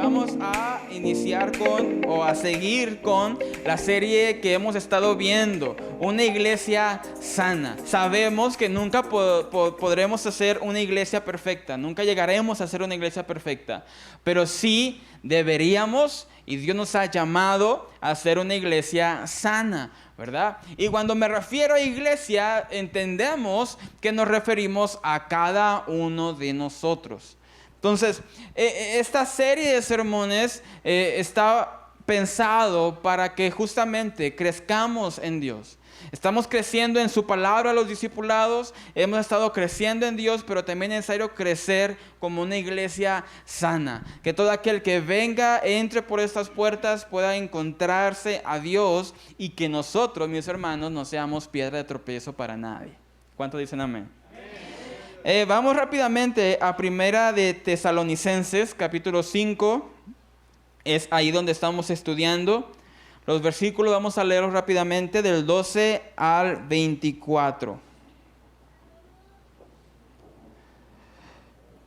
vamos a iniciar a seguir con la serie que hemos estado viendo, una iglesia sana. Sabemos que nunca podremos hacer una iglesia perfecta, nunca llegaremos a ser una iglesia perfecta, pero sí deberíamos, y Dios nos ha llamado a ser una iglesia sana, ¿verdad? Y cuando me refiero a iglesia, entendemos que nos referimos a cada uno de nosotros. Entonces, esta serie de sermones está pensado para que justamente crezcamos en Dios. Estamos creciendo en su palabra los discipulados, hemos estado creciendo en Dios, pero también es necesario crecer como una iglesia sana. Que todo aquel que venga, entre por estas puertas, pueda encontrarse a Dios y que nosotros, mis hermanos, no seamos piedra de tropiezo para nadie. ¿Cuántos dicen amén? Vamos rápidamente a Primera de Tesalonicenses, capítulo 5. Es ahí donde estamos estudiando. Los versículos vamos a leerlos rápidamente del 12 al 24.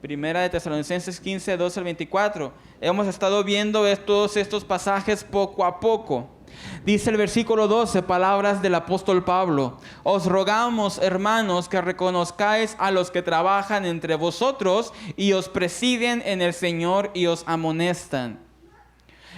Primera de Tesalonicenses 15, 12 al 24. Hemos estado viendo todos estos pasajes poco a poco. Dice el versículo 12, palabras del apóstol Pablo: os rogamos, hermanos, que reconozcáis a los que trabajan entre vosotros y os presiden en el Señor y os amonestan,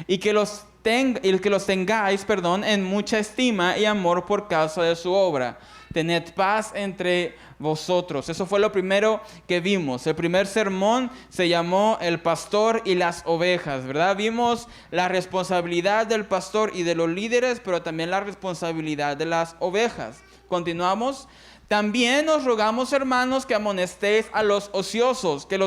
y que los tengáis en mucha estima y amor por causa de su obra. Tened paz entre vosotros. Eso fue lo primero que vimos. El primer sermón se llamó El pastor y las ovejas, ¿verdad? Vimos la responsabilidad del pastor y de los líderes, pero también la responsabilidad de las ovejas. Continuamos. También os rogamos, hermanos, que amonestéis a los ociosos, que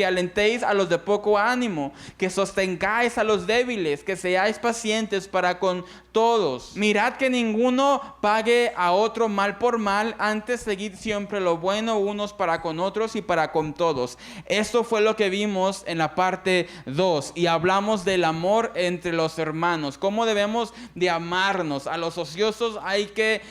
alentéis a los de poco ánimo, que sostengáis a los débiles, que seáis pacientes para con todos. Mirad que ninguno pague a otro mal por mal, antes seguid siempre lo bueno unos para con otros y para con todos. Esto fue lo que vimos en la parte 2 y hablamos del amor entre los hermanos, cómo debemos de amarnos. A los ociosos hay que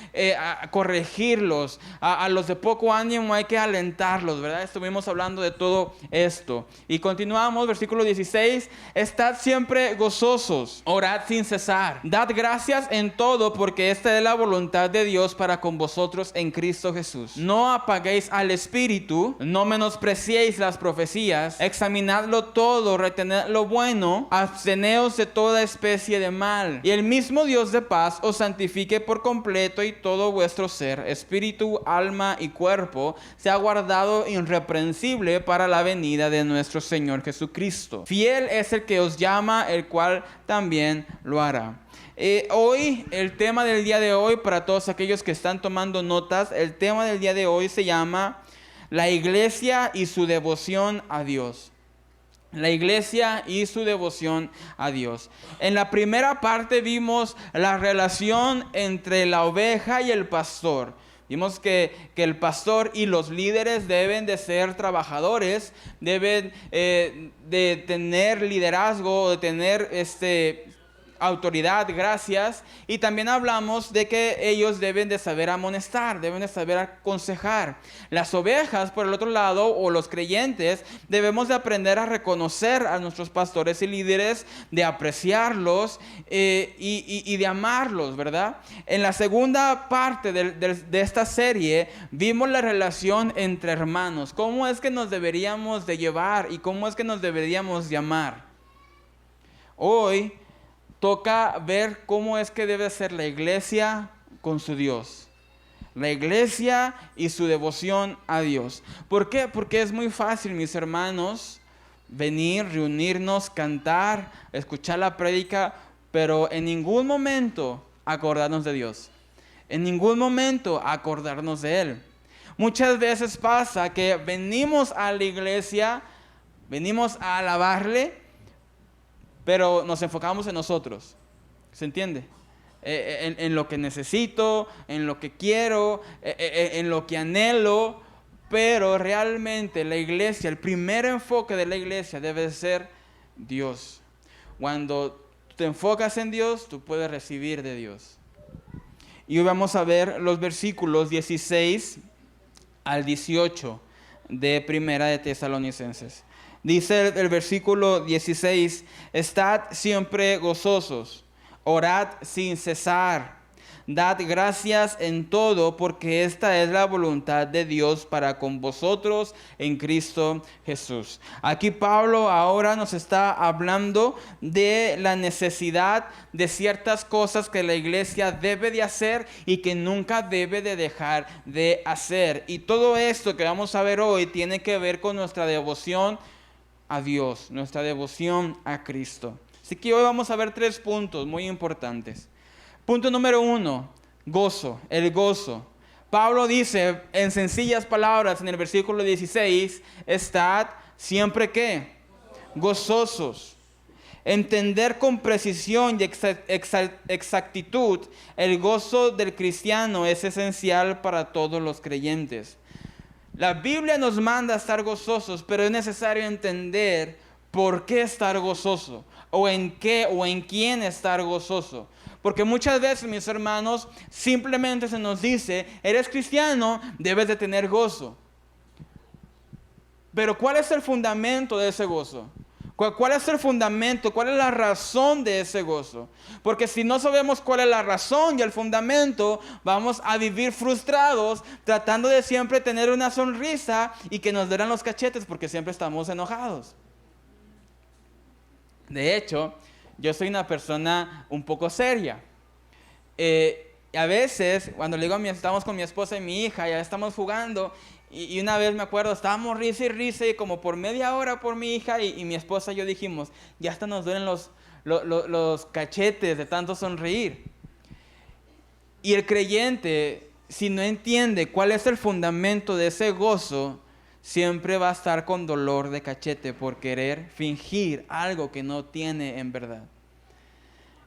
corregirlos, a los de poco ánimo hay que alentarlos, ¿verdad? Estuvimos hablando de todo esto. Y continuamos, versículo 16: estad siempre gozosos, orad sin cesar, dad gracias en todo, porque esta es la voluntad de Dios para con vosotros en Cristo Jesús. No apaguéis al espíritu, no menospreciéis las profecías, examinadlo todo, retened lo bueno, absteneos de toda especie de mal. Y el mismo Dios de paz os santifique por completo, y todo vuestro ser, espíritu, alma y cuerpo, sea guardado irreprensible para la venida de nuestro Señor Jesucristo. Fiel es el que os llama, el cual también lo hará. Hoy, el tema del día de hoy, para todos aquellos que están tomando notas, el tema del día de hoy se llama la iglesia y su devoción a Dios. La iglesia y su devoción a Dios. En la primera parte vimos la relación entre la oveja y el pastor. Vimos que el pastor y los líderes deben de ser trabajadores, deben de tener liderazgo, de tener autoridad, gracias. Y también hablamos de que ellos deben de saber amonestar, deben de saber aconsejar. Las ovejas, por el otro lado, o los creyentes, debemos de aprender a reconocer a nuestros pastores y líderes, de apreciarlos y de amarlos, ¿verdad? En la segunda parte de esta serie vimos la relación entre hermanos, cómo es que nos deberíamos de llevar y cómo es que nos deberíamos de amar. Hoy toca ver cómo es que debe ser la iglesia con su Dios. La iglesia y su devoción a Dios. ¿Por qué? Porque es muy fácil, mis hermanos, venir, reunirnos, cantar, escuchar la prédica, pero en ningún momento acordarnos de Dios. En ningún momento acordarnos de Él. Muchas veces pasa que venimos a la iglesia, venimos a alabarle, pero nos enfocamos en nosotros. ¿Se entiende? En lo que necesito, en lo que quiero, en lo que anhelo. Pero realmente la iglesia, el primer enfoque de la iglesia debe ser Dios. Cuando te enfocas en Dios, tú puedes recibir de Dios. Y hoy vamos a ver los versículos 16 al 18 de Primera de Tesalonicenses. Dice el versículo 16, estad siempre gozosos, orad sin cesar. Dad gracias en todo, porque esta es la voluntad de Dios para con vosotros en Cristo Jesús. Aquí Pablo ahora nos está hablando de la necesidad de ciertas cosas que la iglesia debe de hacer y que nunca debe de dejar de hacer. Y todo esto que vamos a ver hoy tiene que ver con nuestra devoción a Dios, nuestra devoción a Cristo. Así que hoy vamos a ver 3 puntos muy importantes. Punto número 1, gozo, el gozo. Pablo dice en sencillas palabras en el versículo 16, estad siempre ¿qué? Gozosos. Entender con precisión y exactitud el gozo del cristiano es esencial para todos los creyentes. La Biblia nos manda a estar gozosos, pero es necesario entender por qué estar gozoso, o en qué o en quién estar gozoso. Porque muchas veces, mis hermanos, simplemente se nos dice, eres cristiano, debes de tener gozo. Pero ¿cuál es el fundamento de ese gozo? ¿Cuál es el fundamento? ¿Cuál es la razón de ese gozo? Porque si no sabemos cuál es la razón y el fundamento, vamos a vivir frustrados, tratando de siempre tener una sonrisa y que nos dueran los cachetes porque siempre estamos enojados. De hecho, yo soy una persona un poco seria. A veces, cuando le digo estamos con mi esposa y mi hija, ya estamos jugando, y una vez me acuerdo, estábamos risa y risa, y como por media hora por mi hija y mi esposa y yo dijimos, ya hasta nos duelen los cachetes de tanto sonreír. Y el creyente, si no entiende cuál es el fundamento de ese gozo, siempre va a estar con dolor de cachete por querer fingir algo que no tiene en verdad.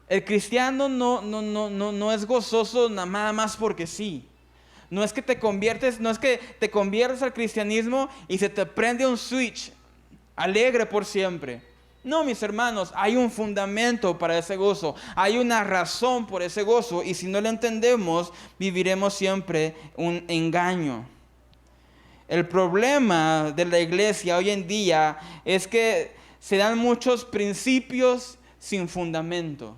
El cristiano no es gozoso nada más porque sí. No es que te conviertes al cristianismo y se te prende un switch alegre por siempre. No, mis hermanos, hay un fundamento para ese gozo, hay una razón por ese gozo, y si no lo entendemos, viviremos siempre un engaño. El problema de la iglesia hoy en día es que se dan muchos principios sin fundamento.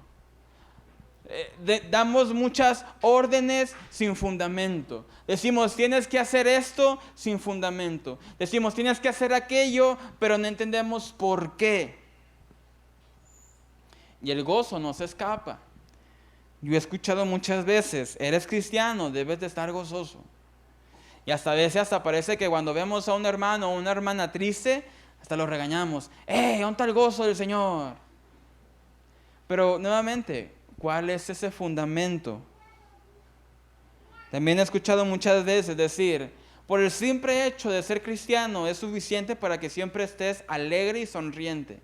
Damos muchas órdenes sin fundamento. Decimos, tienes que hacer esto sin fundamento. Decimos, tienes que hacer aquello, pero no entendemos por qué. Y el gozo no se escapa. Yo he escuchado muchas veces, eres cristiano, debes de estar gozoso. Y hasta a veces parece que cuando vemos a un hermano o una hermana triste, hasta los regañamos. ¿Dónde está el gozo del Señor? Pero nuevamente, ¿cuál es ese fundamento? También he escuchado muchas veces decir, por el simple hecho de ser cristiano es suficiente para que siempre estés alegre y sonriente.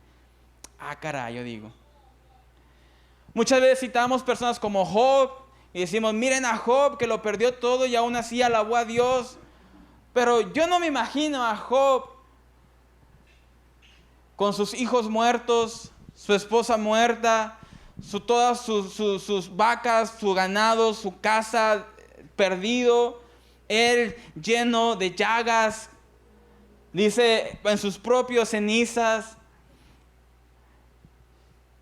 Caray, yo digo. Muchas veces citamos personas como Job y decimos, miren a Job que lo perdió todo y aún así alabó a Dios. Pero yo no me imagino a Job con sus hijos muertos, su esposa muerta, todas sus vacas, su ganado, su casa perdido, él lleno de llagas, dice, en sus propios cenizas,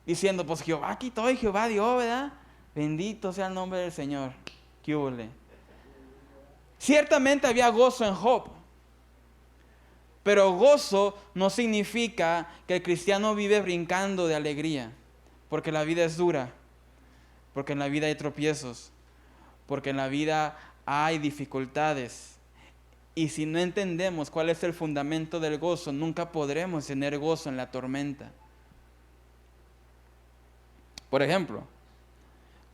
diciendo, pues Jehová quitó y Jehová dio, ¿verdad? Bendito sea el nombre del Señor. ¿Qué hubo? Ciertamente había gozo en Job, pero gozo no significa que el cristiano vive brincando de alegría, porque la vida es dura, porque en la vida hay tropiezos, porque en la vida hay dificultades. Y si no entendemos cuál es el fundamento del gozo, nunca podremos tener gozo en la tormenta. Por ejemplo,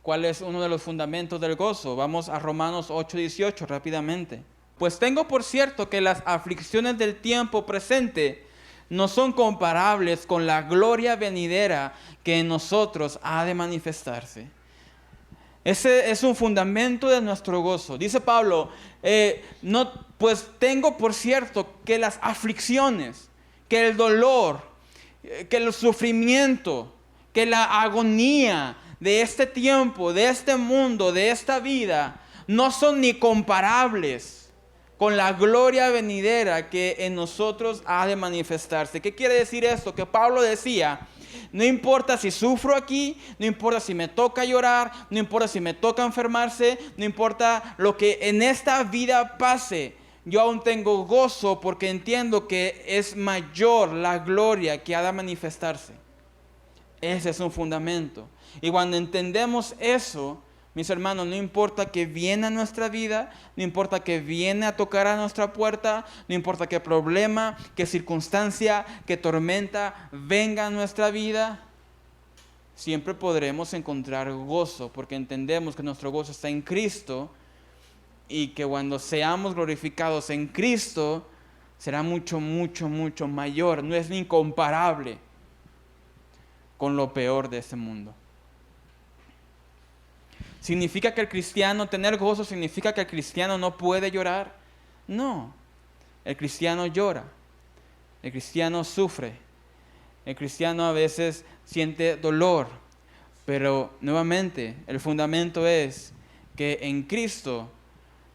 ¿cuál es uno de los fundamentos del gozo? Vamos a Romanos 8:18 rápidamente. Pues tengo por cierto que las aflicciones del tiempo presente no son comparables con la gloria venidera que en nosotros ha de manifestarse. Ese es un fundamento de nuestro gozo. Dice Pablo, pues tengo por cierto que las aflicciones, que el dolor, que el sufrimiento, que la agonía de este tiempo, de este mundo, de esta vida, no son ni comparables con la gloria venidera que en nosotros ha de manifestarse. ¿Qué quiere decir esto? Que Pablo decía, no importa si sufro aquí, no importa si me toca llorar, no importa si me toca enfermarse, no importa lo que en esta vida pase, yo aún tengo gozo porque entiendo que es mayor la gloria que ha de manifestarse. Ese es un fundamento. Y cuando entendemos eso, mis hermanos, no importa que viene a nuestra vida, no importa que viene a tocar a nuestra puerta, no importa qué problema, qué circunstancia, qué tormenta venga a nuestra vida, siempre podremos encontrar gozo, porque entendemos que nuestro gozo está en Cristo y que cuando seamos glorificados en Cristo, será mucho, mucho, mucho mayor. No es ni incomparable con lo peor de este mundo. ¿Significa que el cristiano, tener gozo, significa que el cristiano no puede llorar? No, el cristiano llora, el cristiano sufre, el cristiano a veces siente dolor, pero nuevamente el fundamento es que en Cristo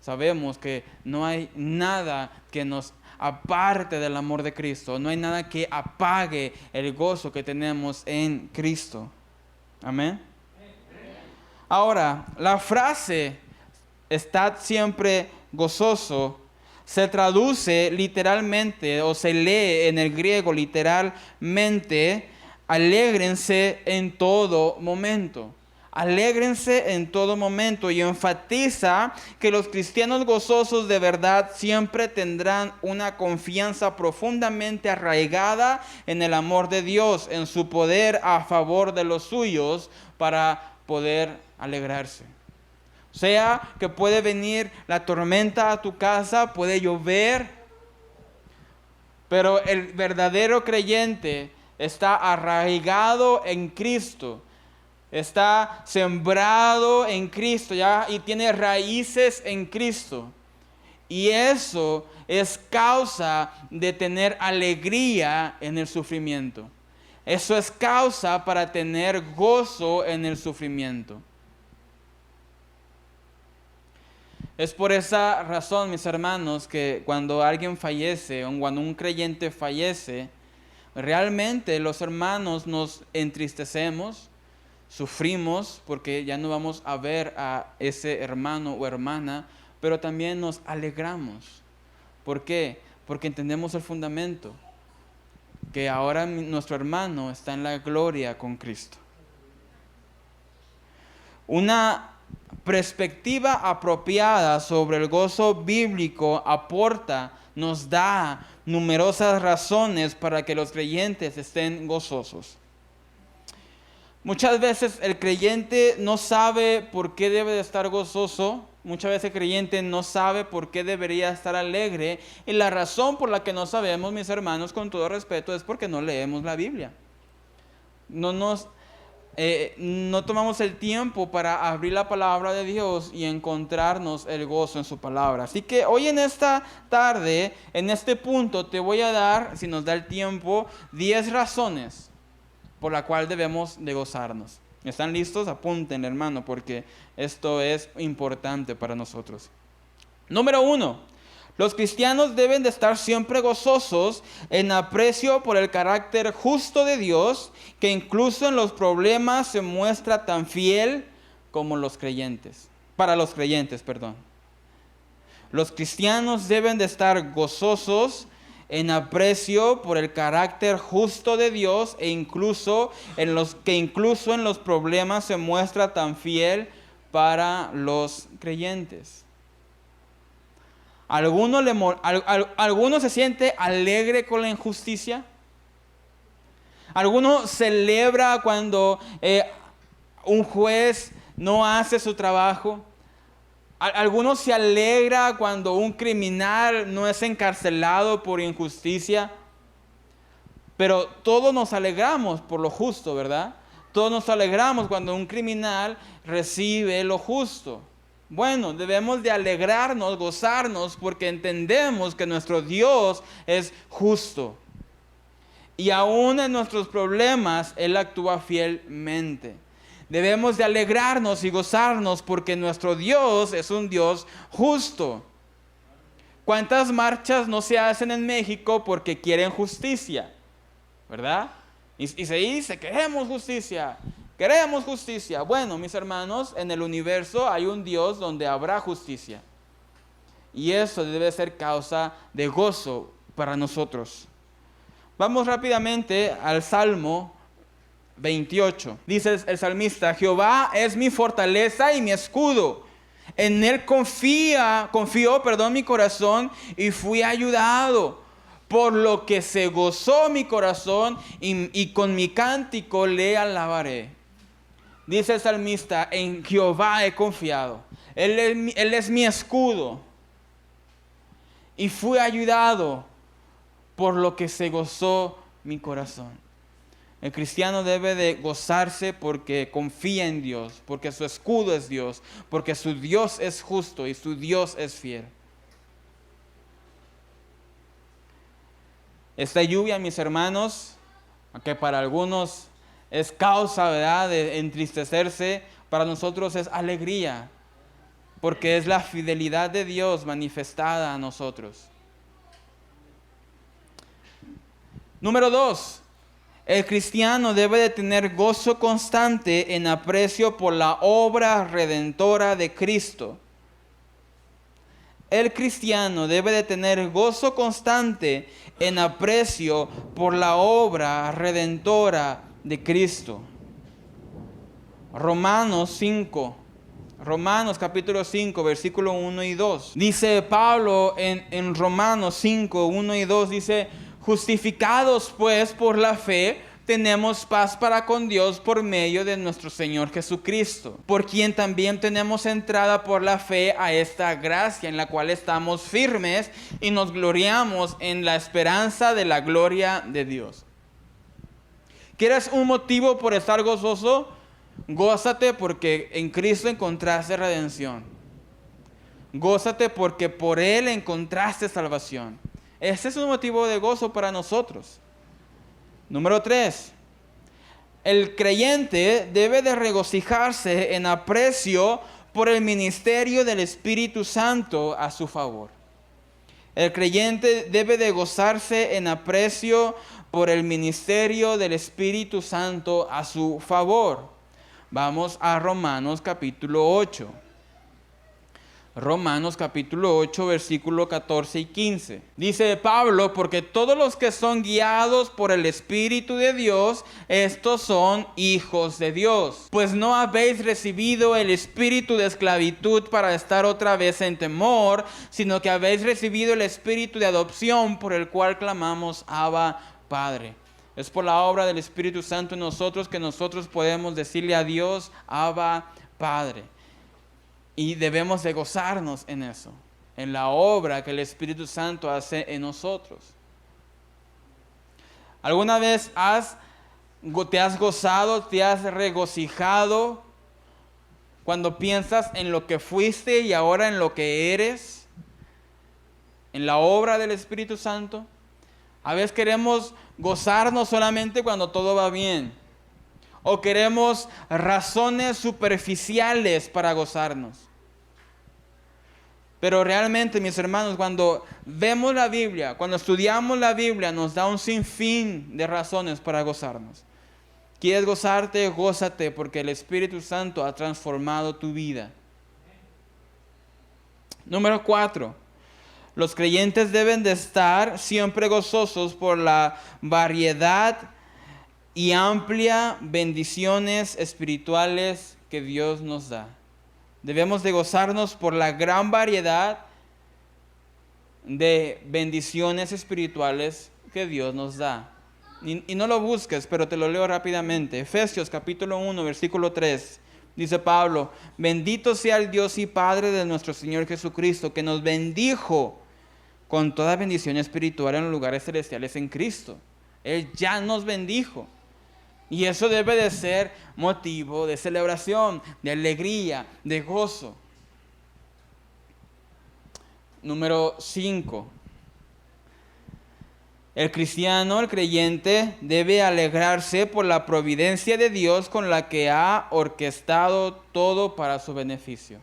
sabemos que no hay nada que nos aparte del amor de Cristo, no hay nada que apague el gozo que tenemos en Cristo. Amén. Ahora, la frase "estad siempre gozoso" se traduce literalmente o se lee en el griego literalmente "alégrense en todo momento". Alégrense en todo momento, y enfatiza que los cristianos gozosos de verdad siempre tendrán una confianza profundamente arraigada en el amor de Dios, en su poder a favor de los suyos para poder alegrarse. O sea, que puede venir la tormenta a tu casa, puede llover, pero el verdadero creyente está arraigado en Cristo, está sembrado en Cristo ya, y tiene raíces en Cristo. Y eso es causa de tener alegría en el sufrimiento. Eso es causa para tener gozo en el sufrimiento. Es por esa razón, mis hermanos, que cuando alguien fallece o cuando un creyente fallece, realmente los hermanos nos entristecemos, sufrimos porque ya no vamos a ver a ese hermano o hermana, pero también nos alegramos. ¿Por qué? Porque entendemos el fundamento, que ahora nuestro hermano está en la gloria con Cristo. Una perspectiva apropiada sobre el gozo bíblico nos da numerosas razones para que los creyentes estén gozosos. Muchas veces el creyente no sabe por qué debe de estar gozoso. Muchas veces el creyente no sabe por qué debería estar alegre. Y la razón por la que no sabemos, mis hermanos, con todo respeto, es porque no leemos la Biblia. No tomamos el tiempo para abrir la palabra de Dios y encontrarnos el gozo en su palabra. Así que hoy en esta tarde, en este punto, te voy a dar, si nos da el tiempo, 10 razones por la cual debemos de gozarnos. ¿Están listos? Apunten, hermano, porque esto es importante para nosotros. Número 1. Los cristianos deben de estar siempre gozosos en aprecio por el carácter justo de Dios, que incluso en los problemas se muestra tan fiel como los creyentes. Para los creyentes, perdón. Los cristianos deben de estar gozosos en aprecio por el carácter justo de Dios, e incluso en los problemas se muestra tan fiel para los creyentes. ¿Alguno se siente alegre con la injusticia? ¿Alguno celebra cuando un juez no hace su trabajo? ¿Alguno se alegra cuando un criminal no es encarcelado por injusticia? Pero todos nos alegramos por lo justo, ¿verdad? Todos nos alegramos cuando un criminal recibe lo justo. Bueno, debemos de alegrarnos, gozarnos, porque entendemos que nuestro Dios es justo. Y aún en nuestros problemas, Él actúa fielmente. Debemos de alegrarnos y gozarnos porque nuestro Dios es un Dios justo. ¿Cuántas marchas no se hacen en México porque quieren justicia? ¿Verdad? Y se dice, queremos justicia. Queremos justicia. Bueno, mis hermanos, en el universo hay un Dios donde habrá justicia. Y eso debe ser causa de gozo para nosotros. Vamos rápidamente al Salmo 28. Dice el salmista, Jehová es mi fortaleza y mi escudo. En él confió mi corazón y fui ayudado. Por lo que se gozó mi corazón y con mi cántico le alabaré. Dice el salmista, en Jehová he confiado. Él es mi escudo. Y fui ayudado por lo que se gozó mi corazón. El cristiano debe de gozarse porque confía en Dios, porque su escudo es Dios, porque su Dios es justo y su Dios es fiel. Esta lluvia, mis hermanos, que para algunos es causa, ¿verdad?, de entristecerse, para nosotros es alegría, porque es la fidelidad de Dios manifestada a nosotros. Número 2. El cristiano debe de tener gozo constante en aprecio por la obra redentora de Cristo. El cristiano debe de tener gozo constante en aprecio por la obra redentora de Cristo. Romanos capítulo 5, versículo 1 y 2. Dice Pablo en Romanos 5, 1 y 2, dice, justificados pues por la fe, tenemos paz para con Dios por medio de nuestro Señor Jesucristo, por quien también tenemos entrada por la fe a esta gracia en la cual estamos firmes y nos gloriamos en la esperanza de la gloria de Dios. ¿Quieres un motivo por estar gozoso? Gózate porque en Cristo encontraste redención. Gózate porque por Él encontraste salvación. Este es un motivo de gozo para nosotros. Número 3. El creyente debe de regocijarse en aprecio por el ministerio del Espíritu Santo a su favor. El creyente debe de gozarse en aprecio por el ministerio del Espíritu Santo a su favor. Vamos a Romanos capítulo 8. Romanos capítulo 8, versículo 14 y 15. Dice Pablo, porque todos los que son guiados por el Espíritu de Dios, estos son hijos de Dios. Pues no habéis recibido el espíritu de esclavitud para estar otra vez en temor, sino que habéis recibido el espíritu de adopción por el cual clamamos, Abba, Padre. Es por la obra del Espíritu Santo en nosotros que nosotros podemos decirle a Dios, Abba, Padre. Y debemos de gozarnos en eso, en la obra que el Espíritu Santo hace en nosotros. ¿Alguna vez te has gozado, te has regocijado cuando piensas en lo que fuiste y ahora en lo que eres? En la obra del Espíritu Santo. A veces queremos gozarnos solamente cuando todo va bien. O queremos razones superficiales para gozarnos. Pero realmente, mis hermanos, cuando vemos la Biblia, cuando estudiamos la Biblia, nos da un sinfín de razones para gozarnos. ¿Quieres gozarte? Gózate, porque el Espíritu Santo ha transformado tu vida. Número 4. Los creyentes deben de estar siempre gozosos por la variedad y amplia bendiciones espirituales que Dios nos da. Debemos de gozarnos por la gran variedad de bendiciones espirituales que Dios nos da. Y no lo busques, pero te lo leo rápidamente. Efesios capítulo 1, versículo 3. Dice Pablo, bendito sea el Dios y Padre de nuestro Señor Jesucristo, que nos bendijo con toda bendición espiritual en los lugares celestiales en Cristo. Él ya nos bendijo. Y eso debe de ser motivo de celebración, de alegría, de gozo. Número 5. El cristiano, el creyente, debe alegrarse por la providencia de Dios con la que ha orquestado todo para su beneficio.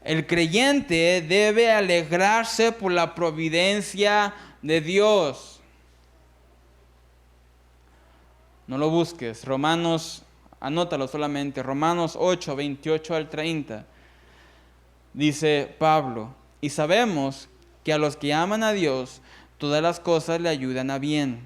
El creyente debe alegrarse por la providencia de Dios. No lo busques. Romanos, anótalo solamente. Romanos 8, 28 al 30. Dice Pablo, y sabemos que a los que aman a Dios, todas las cosas le ayudan a bien.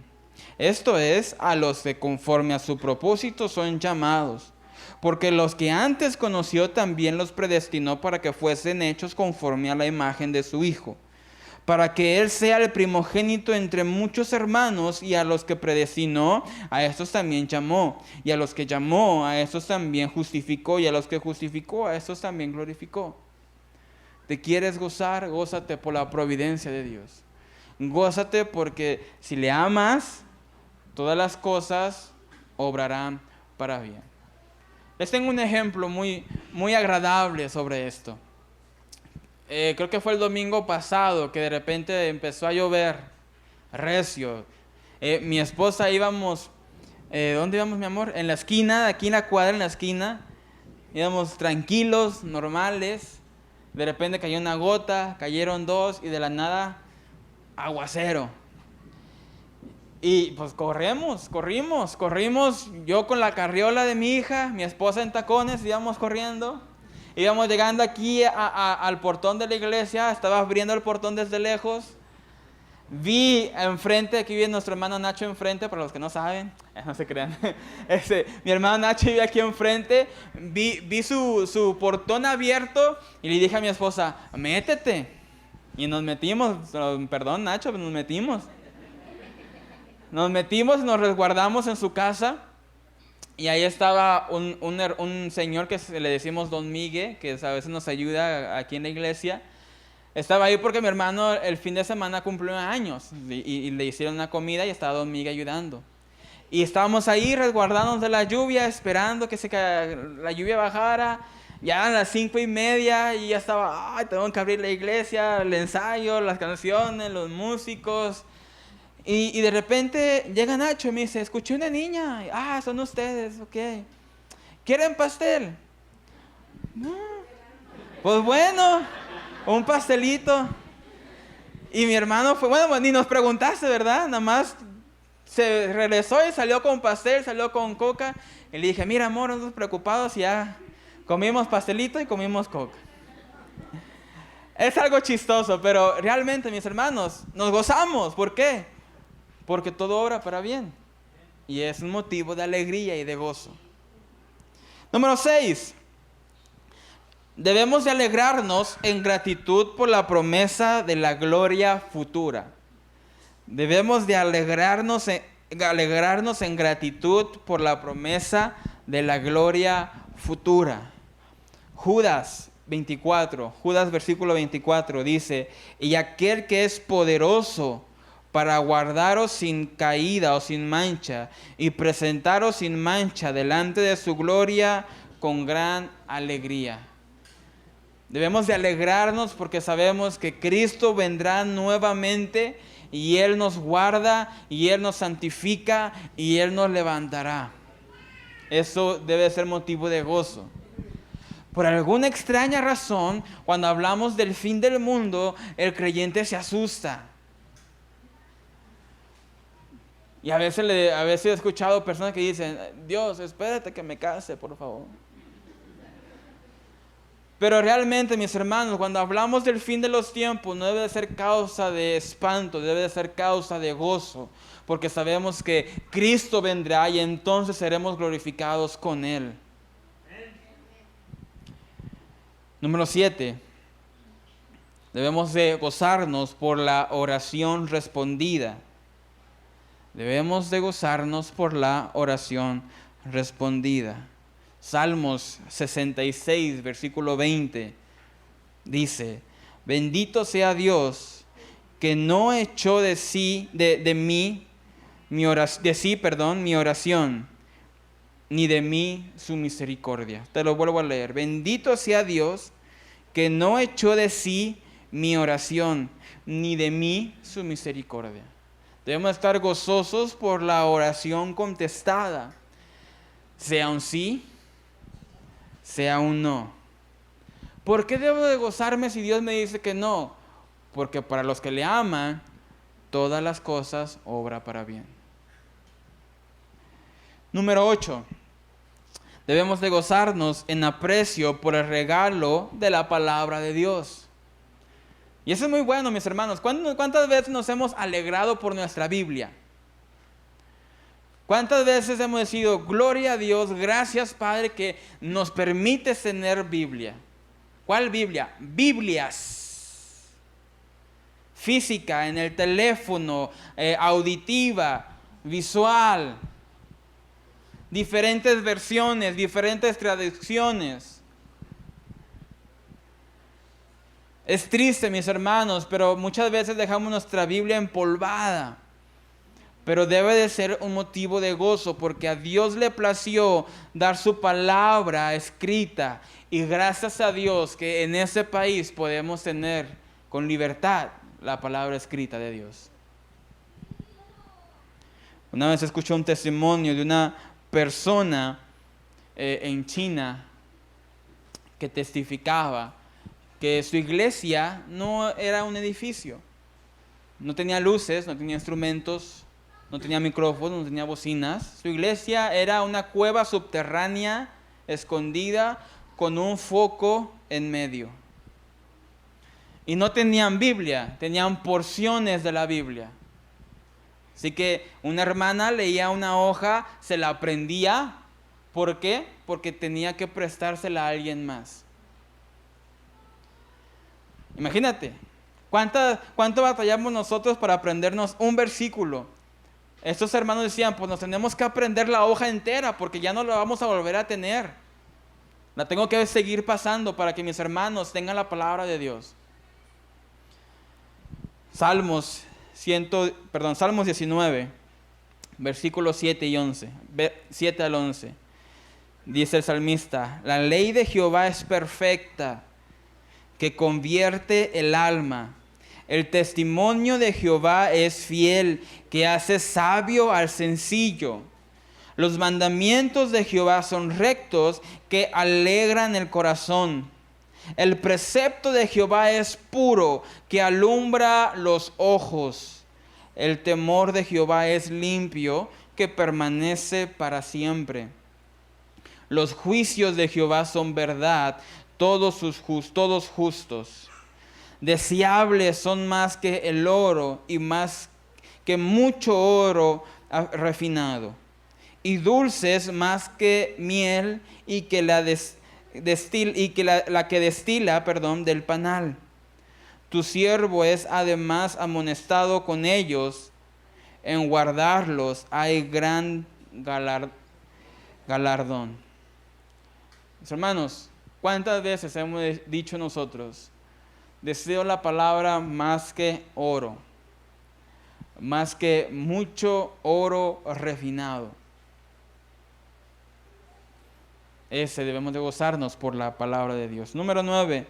Esto es, a los que conforme a su propósito son llamados. Porque los que antes conoció también los predestinó para que fuesen hechos conforme a la imagen de su Hijo, para que Él sea el primogénito entre muchos hermanos, y a los que predestinó, a estos también llamó, y a los que llamó, a estos también justificó, y a los que justificó, a estos también glorificó. ¿Te quieres gozar? Gózate por la providencia de Dios. Gózate porque si le amas, todas las cosas obrarán para bien. Les tengo un ejemplo muy agradable sobre esto. Creo que fue el domingo pasado que de repente empezó a llover recio. Mi esposa íbamos, ¿dónde íbamos, mi amor? En la esquina, aquí en la cuadra, en la esquina. Íbamos tranquilos, normales. De repente cayó una gota, cayeron dos y de la nada aguacero. Y pues corrimos. Yo con la carriola de mi hija, mi esposa en tacones, íbamos corriendo. Íbamos llegando aquí al portón de la iglesia, estaba abriendo el portón desde lejos. Vi enfrente, aquí vive nuestro hermano Nacho enfrente, para los que no saben, no se crean. Mi hermano Nacho vive aquí enfrente. Vi su portón abierto y le dije a mi esposa, métete. Y nos metimos, perdón Nacho, nos metimos. Nos metimos y nos resguardamos en su casa. Y ahí estaba un señor que le decimos Don Miguel, que a veces nos ayuda aquí en la iglesia. Estaba ahí porque mi hermano el fin de semana cumplió años y le hicieron una comida y estaba Don Miguel ayudando. Y estábamos ahí resguardándonos de la lluvia, esperando que la lluvia bajara. Ya eran las 5:30 y ya estaba, tengo que abrir la iglesia, el ensayo, las canciones, los músicos. Y de repente llega Nacho y me dice, escuché una niña. Son ustedes, ok. ¿Quieren pastel? No. Pues bueno, un pastelito. Y mi hermano fue, bueno, ni nos preguntaste, ¿verdad? Nada más se regresó y salió con pastel, salió con coca. Y le dije, mira amor, no estás preocupados, ya comimos pastelito y comimos coca. Es algo chistoso, pero realmente, mis hermanos, nos gozamos. ¿Por qué? Porque todo obra para bien. Y es un motivo de alegría y de gozo. Número 6. Debemos de alegrarnos en gratitud por la promesa de la gloria futura. Debemos de alegrarnos en gratitud por la promesa de la gloria futura. Judas versículo 24 dice, y aquel que es poderoso para guardaros sin caída o sin mancha y presentaros sin mancha delante de su gloria con gran alegría. Debemos de alegrarnos porque sabemos que Cristo vendrá nuevamente y Él nos guarda y Él nos santifica y Él nos levantará. Eso debe ser motivo de gozo. Por alguna extraña razón, cuando hablamos del fin del mundo, el creyente se asusta. Y a veces he escuchado personas que dicen, Dios, espérate que me case, por favor. Pero realmente, mis hermanos, cuando hablamos del fin de los tiempos, no debe de ser causa de espanto, debe de ser causa de gozo, porque sabemos que Cristo vendrá y entonces seremos glorificados con Él. Número 7. Debemos de gozarnos por la oración respondida. Debemos de gozarnos por la oración respondida. Salmos 66, versículo 20, dice, bendito sea Dios que no echó de mí mi oración, ni de mí su misericordia. Te lo vuelvo a leer. Bendito sea Dios que no echó de sí mi oración, ni de mí su misericordia. Debemos estar gozosos por la oración contestada, sea un sí, sea un no. ¿Por qué debo de gozarme si Dios me dice que no? Porque para los que le aman, todas las cosas obran para bien. Número 8. Debemos de gozarnos en aprecio por el regalo de la palabra de Dios. Y eso es muy bueno, mis hermanos. ¿Cuántas veces nos hemos alegrado por nuestra Biblia? ¿Cuántas veces hemos decidido, gloria a Dios, gracias Padre que nos permites tener Biblia? ¿Cuál Biblia? Biblias. Física, en el teléfono, auditiva, visual. Diferentes versiones, diferentes traducciones. Es triste, mis hermanos, pero muchas veces dejamos nuestra Biblia empolvada. Pero debe de ser un motivo de gozo, porque a Dios le plació dar su palabra escrita. Y gracias a Dios que en ese país podemos tener con libertad la palabra escrita de Dios. Una vez escuché un testimonio de una persona en China que testificaba que su iglesia no era un edificio. No tenía luces, no tenía instrumentos, no tenía micrófonos, no tenía bocinas. Su iglesia era una cueva subterránea, escondida, con un foco en medio. Y no tenían Biblia, tenían porciones de la Biblia. Así que una hermana leía una hoja, se la aprendía. ¿Por qué? Porque tenía que prestársela a alguien más. Imagínate, ¿cuánto batallamos nosotros para aprendernos un versículo? Estos hermanos decían, pues nos tenemos que aprender la hoja entera porque ya no la vamos a volver a tener. La tengo que seguir pasando para que mis hermanos tengan la palabra de Dios. Salmos 19, versículos 7 y 11. 7 al 11. Dice el salmista, la ley de Jehová es perfecta, que convierte el alma. El testimonio de Jehová es fiel, que hace sabio al sencillo. Los mandamientos de Jehová son rectos, que alegran el corazón. El precepto de Jehová es puro, que alumbra los ojos. El temor de Jehová es limpio, que permanece para siempre. Los juicios de Jehová son verdad, todos justos. Deseables son más que el oro y más que mucho oro refinado. Y dulces más que miel y que la que destila del panal. Tu siervo es además amonestado con ellos. En guardarlos hay gran galardón. Mis hermanos, ¿cuántas veces hemos dicho nosotros? Deseo la palabra más que oro, más que mucho oro refinado. Debemos de gozarnos por la palabra de Dios. Número 9,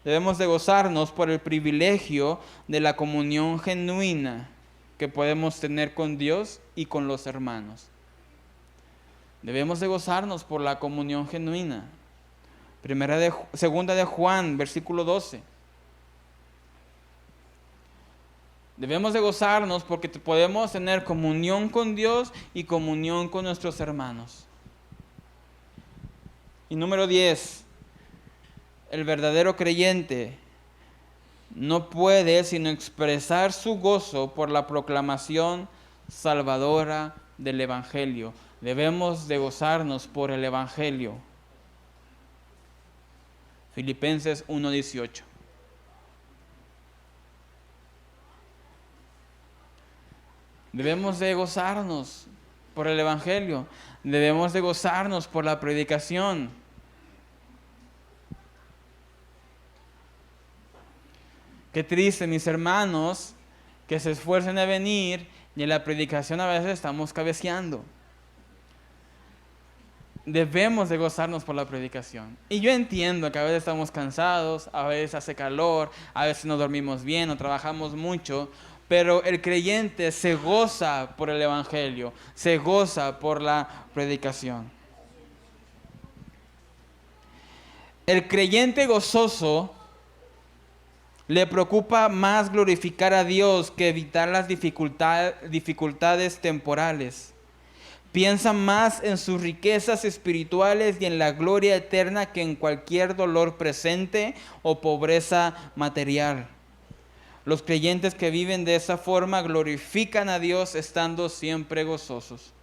debemos de gozarnos por el privilegio de la comunión genuina que podemos tener con Dios y con los hermanos. Debemos de gozarnos por la comunión genuina. Segunda de Juan, versículo 12. Debemos de gozarnos porque podemos tener comunión con Dios y comunión con nuestros hermanos. Y número 10, el verdadero creyente no puede sino expresar su gozo por la proclamación salvadora del Evangelio. Debemos de gozarnos por el Evangelio. Filipenses 1:18. Debemos de gozarnos por el Evangelio. Debemos de gozarnos por la predicación. Qué triste, mis hermanos, que se esfuercen a venir y en la predicación a veces estamos cabeceando. Debemos de gozarnos por la predicación. Y yo entiendo que a veces estamos cansados, a veces hace calor, a veces no dormimos bien o trabajamos mucho, pero el creyente se goza por el Evangelio, se goza por la predicación. El creyente gozoso le preocupa más glorificar a Dios que evitar las dificultades temporales. Piensa más en sus riquezas espirituales y en la gloria eterna que en cualquier dolor presente o pobreza material. Los creyentes que viven de esa forma glorifican a Dios estando siempre gozosos.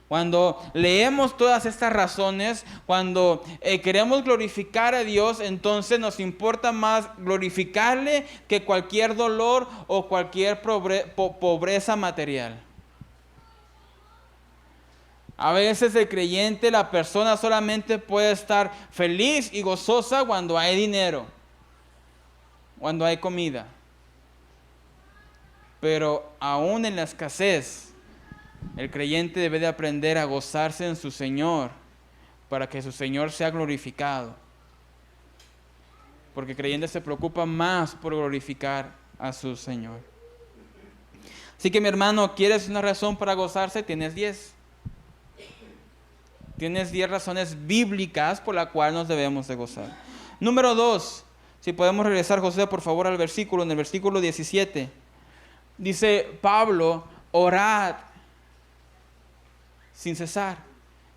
Cuando leemos todas estas razones, cuando queremos glorificar a Dios, entonces nos importa más glorificarle que cualquier dolor o cualquier pobreza material. A veces el creyente, la persona solamente puede estar feliz y gozosa cuando hay dinero, cuando hay comida. Pero aún en la escasez, el creyente debe de aprender a gozarse en su Señor para que su Señor sea glorificado. Porque el creyente se preocupa más por glorificar a su Señor. Así que mi hermano, ¿quieres una razón para gozarse? Tienes 10. Tienes 10 razones bíblicas por las cuales nos debemos de gozar. Número 2, si podemos regresar, José, por favor, al versículo, en el versículo 17. Dice Pablo, orad sin cesar.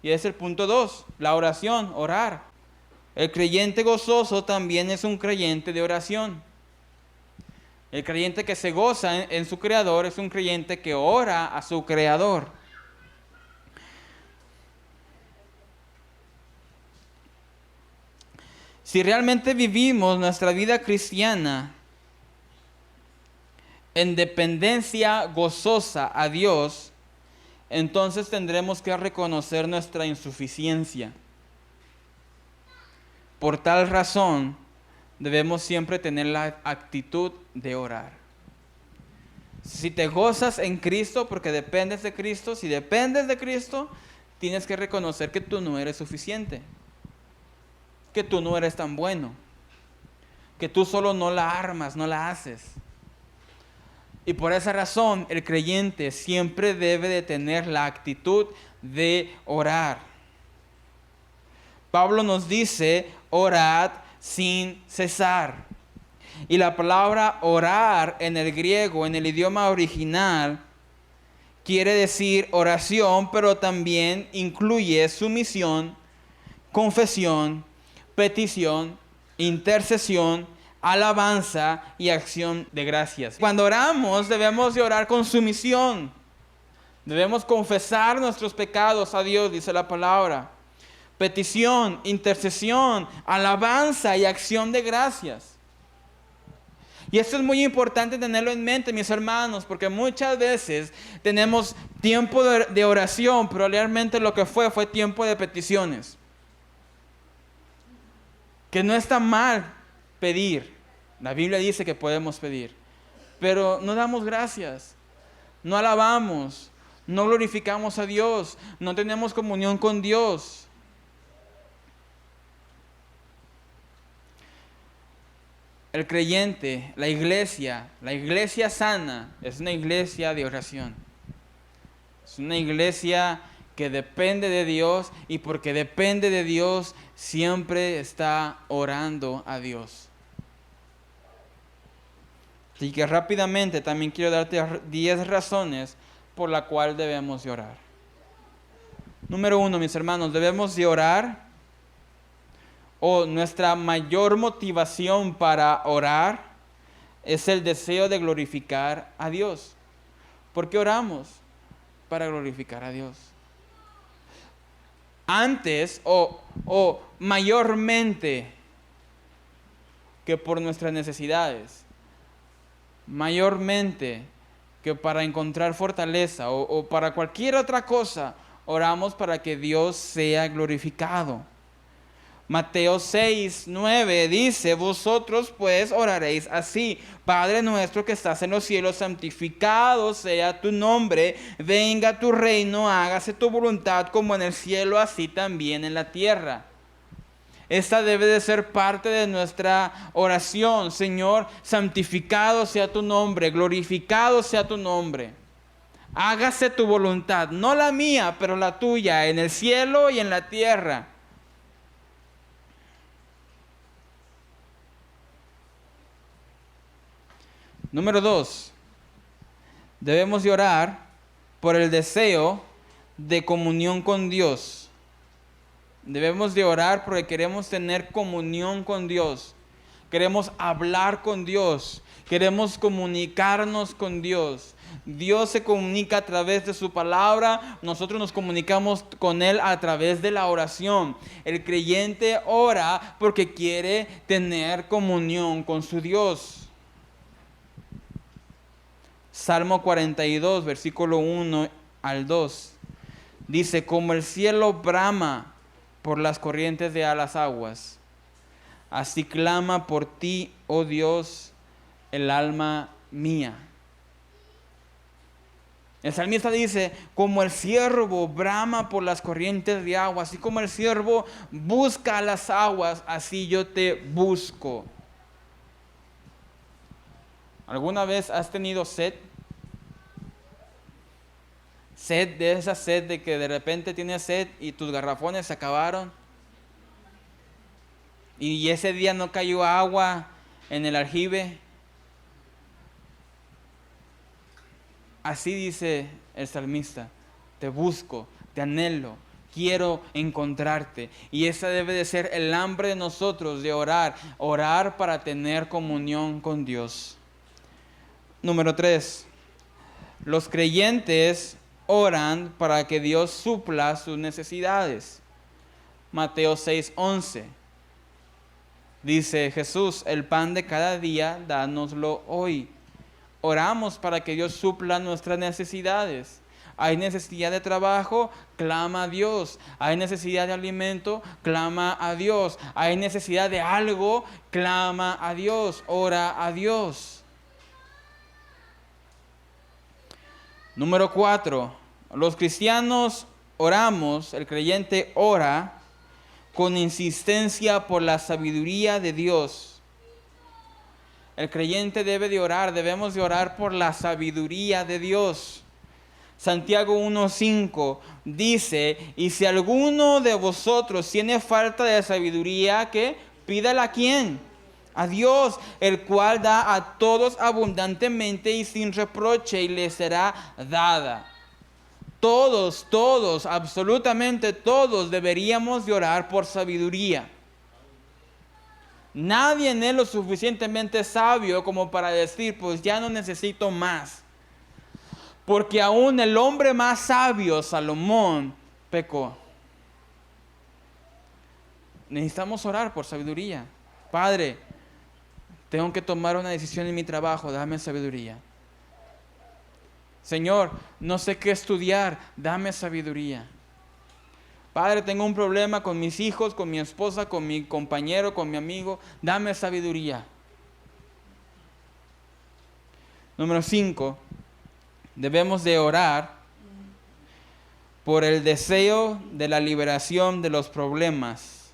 Y es el punto 2, la oración, orar. El creyente gozoso también es un creyente de oración. El creyente que se goza en su Creador es un creyente que ora a su Creador. Si realmente vivimos nuestra vida cristiana en dependencia gozosa a Dios, entonces tendremos que reconocer nuestra insuficiencia. Por tal razón, debemos siempre tener la actitud de orar. Si te gozas en Cristo porque dependes de Cristo, si dependes de Cristo, tienes que reconocer que tú no eres suficiente, que tú no eres tan bueno, que tú solo no la armas, no la haces. Y por esa razón el creyente siempre debe de tener la actitud de orar. Pablo nos dice, orad sin cesar. Y la palabra orar en el griego, en el idioma original, quiere decir oración, pero también incluye sumisión, confesión, petición, intercesión, alabanza y acción de gracias. Cuando oramos debemos de orar con sumisión. Debemos confesar nuestros pecados a Dios, dice la palabra. Petición, intercesión, alabanza y acción de gracias. Y esto es muy importante tenerlo en mente, mis hermanos, porque muchas veces tenemos tiempo de oración, pero realmente lo que fue tiempo de peticiones. Que no está mal pedir. La Biblia dice que podemos pedir, pero no damos gracias, no alabamos, no glorificamos a Dios, no tenemos comunión con Dios. El creyente, la iglesia sana es una iglesia de oración. Es una iglesia que depende de Dios y porque depende de Dios siempre está orando a Dios. Así que rápidamente también quiero darte 10 razones por las cuales debemos de orar. Número 1, mis hermanos, debemos de orar, o nuestra mayor motivación para orar es el deseo de glorificar a Dios. ¿Por qué oramos? Para glorificar a Dios. Antes o mayormente que por nuestras necesidades, mayormente que para encontrar fortaleza o para cualquier otra cosa, oramos para que Dios sea glorificado. Mateo 6:9 dice, vosotros pues oraréis así: Padre nuestro que estás en los cielos, santificado sea tu nombre, venga tu reino, hágase tu voluntad como en el cielo, así también en la tierra. Esta debe de ser parte de nuestra oración. Señor, santificado sea tu nombre, glorificado sea tu nombre. Hágase tu voluntad, no la mía, pero la tuya, en el cielo y en la tierra. Número 2, debemos de orar por el deseo de comunión con Dios. Debemos de orar porque queremos tener comunión con Dios. Queremos hablar con Dios. Queremos comunicarnos con Dios. Dios se comunica a través de su palabra. Nosotros nos comunicamos con Él a través de la oración. El creyente ora porque quiere tener comunión con su Dios. Salmo 42, versículo 1 al 2. Dice, como el cielo brama por las corrientes de las aguas, así clama por ti, oh Dios, el alma mía. El salmista dice, como el ciervo brama por las corrientes de agua, así como el ciervo busca las aguas, así yo te busco. ¿Alguna vez has tenido sed? Sed, de esa sed de que de repente tienes sed y tus garrafones se acabaron. Y ese día no cayó agua en el aljibe. Así dice el salmista, te busco, te anhelo, quiero encontrarte. Y esa debe de ser el hambre de nosotros de orar, orar para tener comunión con Dios. Número 3, los creyentes oran para que Dios supla sus necesidades. Mateo 6:11. Dice Jesús, el pan de cada día, dánoslo hoy. Oramos para que Dios supla nuestras necesidades. Hay necesidad de trabajo, clama a Dios. Hay necesidad de alimento, clama a Dios. Hay necesidad de algo, clama a Dios, ora a Dios. Número 4, los cristianos oramos, el creyente ora con insistencia por la sabiduría de Dios. El creyente debe de orar, debemos de orar por la sabiduría de Dios. Santiago 1:5 dice, y si alguno de vosotros tiene falta de sabiduría, ¿qué? Pídala ¿a quién? A Dios, el cual da a todos abundantemente y sin reproche, y le será dada. Todos, absolutamente todos deberíamos de orar por sabiduría. Nadie es lo suficientemente sabio como para decir, pues ya no necesito más. Porque aún el hombre más sabio, Salomón, pecó. Necesitamos orar por sabiduría. Padre, tengo que tomar una decisión en mi trabajo, dame sabiduría. Señor, no sé qué estudiar, dame sabiduría. Padre, tengo un problema con mis hijos, con mi esposa, con mi compañero, con mi amigo, dame sabiduría. Número 5, debemos de orar por el deseo de la liberación de los problemas.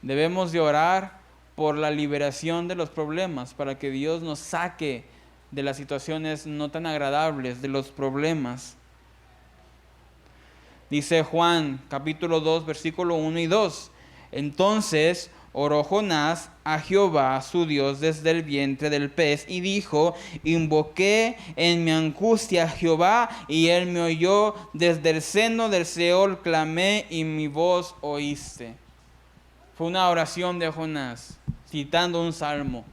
Debemos de orar por la liberación de los problemas, para que Dios nos saque de las situaciones no tan agradables, de los problemas. Dice Juan capítulo 2, versículo 1 y 2. Entonces oró Jonás a Jehová su Dios desde el vientre del pez y dijo, invoqué en mi angustia a Jehová y él me oyó, desde el seno del Seol clamé y mi voz oíste. Fue una oración de Jonás, citando un salmo.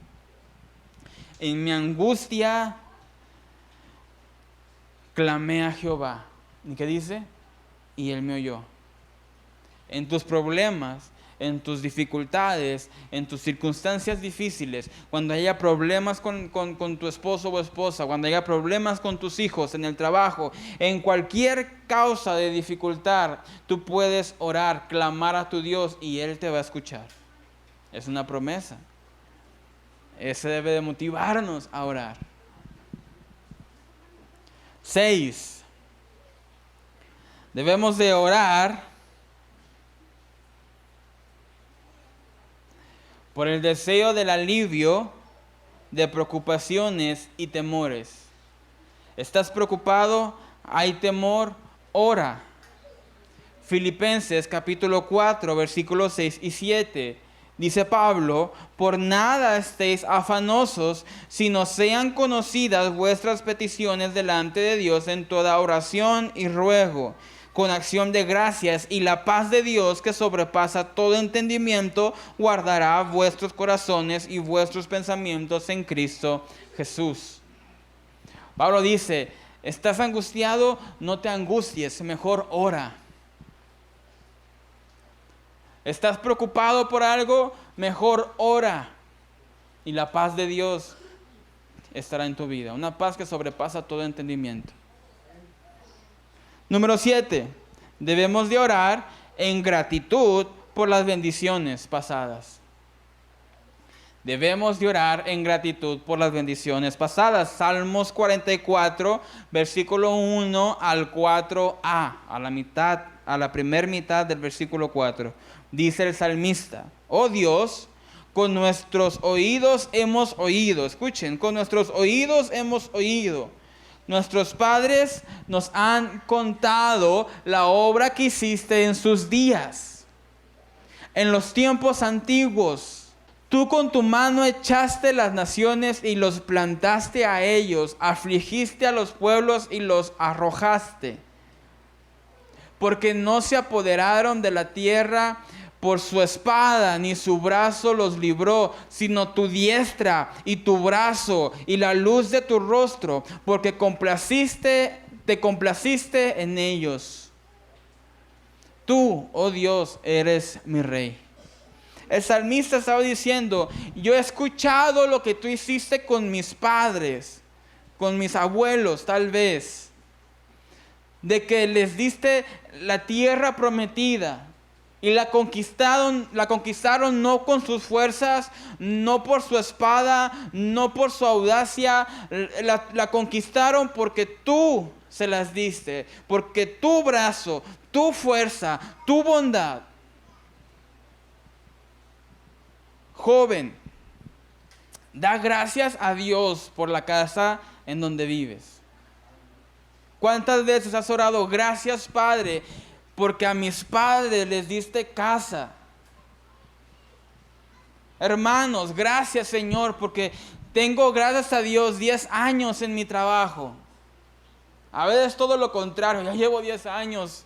En mi angustia clamé a Jehová. ¿Y qué dice? Y él me oyó. En tus problemas, en tus dificultades, en tus circunstancias difíciles, cuando haya problemas con tu esposo o esposa, cuando haya problemas con tus hijos, en el trabajo, en cualquier causa de dificultad, tú puedes orar, clamar a tu Dios y Él te va a escuchar. Es una promesa. Ese debe de motivarnos a orar. 6. Debemos de orar por el deseo del alivio de preocupaciones y temores. ¿Estás preocupado? ¿Hay temor? Ora. Filipenses capítulo 4, versículos 6 y 7. Dice Pablo, por nada estéis afanosos, sino sean conocidas vuestras peticiones delante de Dios en toda oración y ruego, con acción de gracias, y la paz de Dios, que sobrepasa todo entendimiento, guardará vuestros corazones y vuestros pensamientos en Cristo Jesús. Pablo dice, ¿estás angustiado? No te angusties, mejor ora. ¿Estás preocupado por algo? Mejor ora. Y la paz de Dios estará en tu vida. Una paz que sobrepasa todo entendimiento. Número 7. Debemos de orar en gratitud por las bendiciones pasadas. Debemos de orar en gratitud por las bendiciones pasadas. Salmos 44, versículo 1 al 4a, a la primera mitad del versículo 4. Dice el salmista, oh Dios, con nuestros oídos hemos oído. Escuchen, con nuestros oídos hemos oído. Nuestros padres nos han contado la obra que hiciste en sus días. En los tiempos antiguos, tú con tu mano echaste las naciones y los plantaste a ellos. Afligiste a los pueblos y los arrojaste. Porque no se apoderaron de la tierra por su espada, ni su brazo los libró, sino tu diestra y tu brazo y la luz de tu rostro, porque te complaciste en ellos. Tú, oh Dios, eres mi rey. El salmista estaba diciendo, yo he escuchado lo que tú hiciste con mis padres, con mis abuelos tal vez, de que les diste la tierra prometida. Y la conquistaron no con sus fuerzas, no por su espada, no por su audacia. La conquistaron porque tú se las diste, porque tu brazo, tu fuerza, tu bondad. Joven, da gracias a Dios por la casa en donde vives. ¿Cuántas veces has orado? Gracias, Padre, porque a mis padres les diste casa. Hermanos, gracias, Señor, porque tengo, gracias a Dios, 10 años en mi trabajo. A veces todo lo contrario, ya llevo 10 años.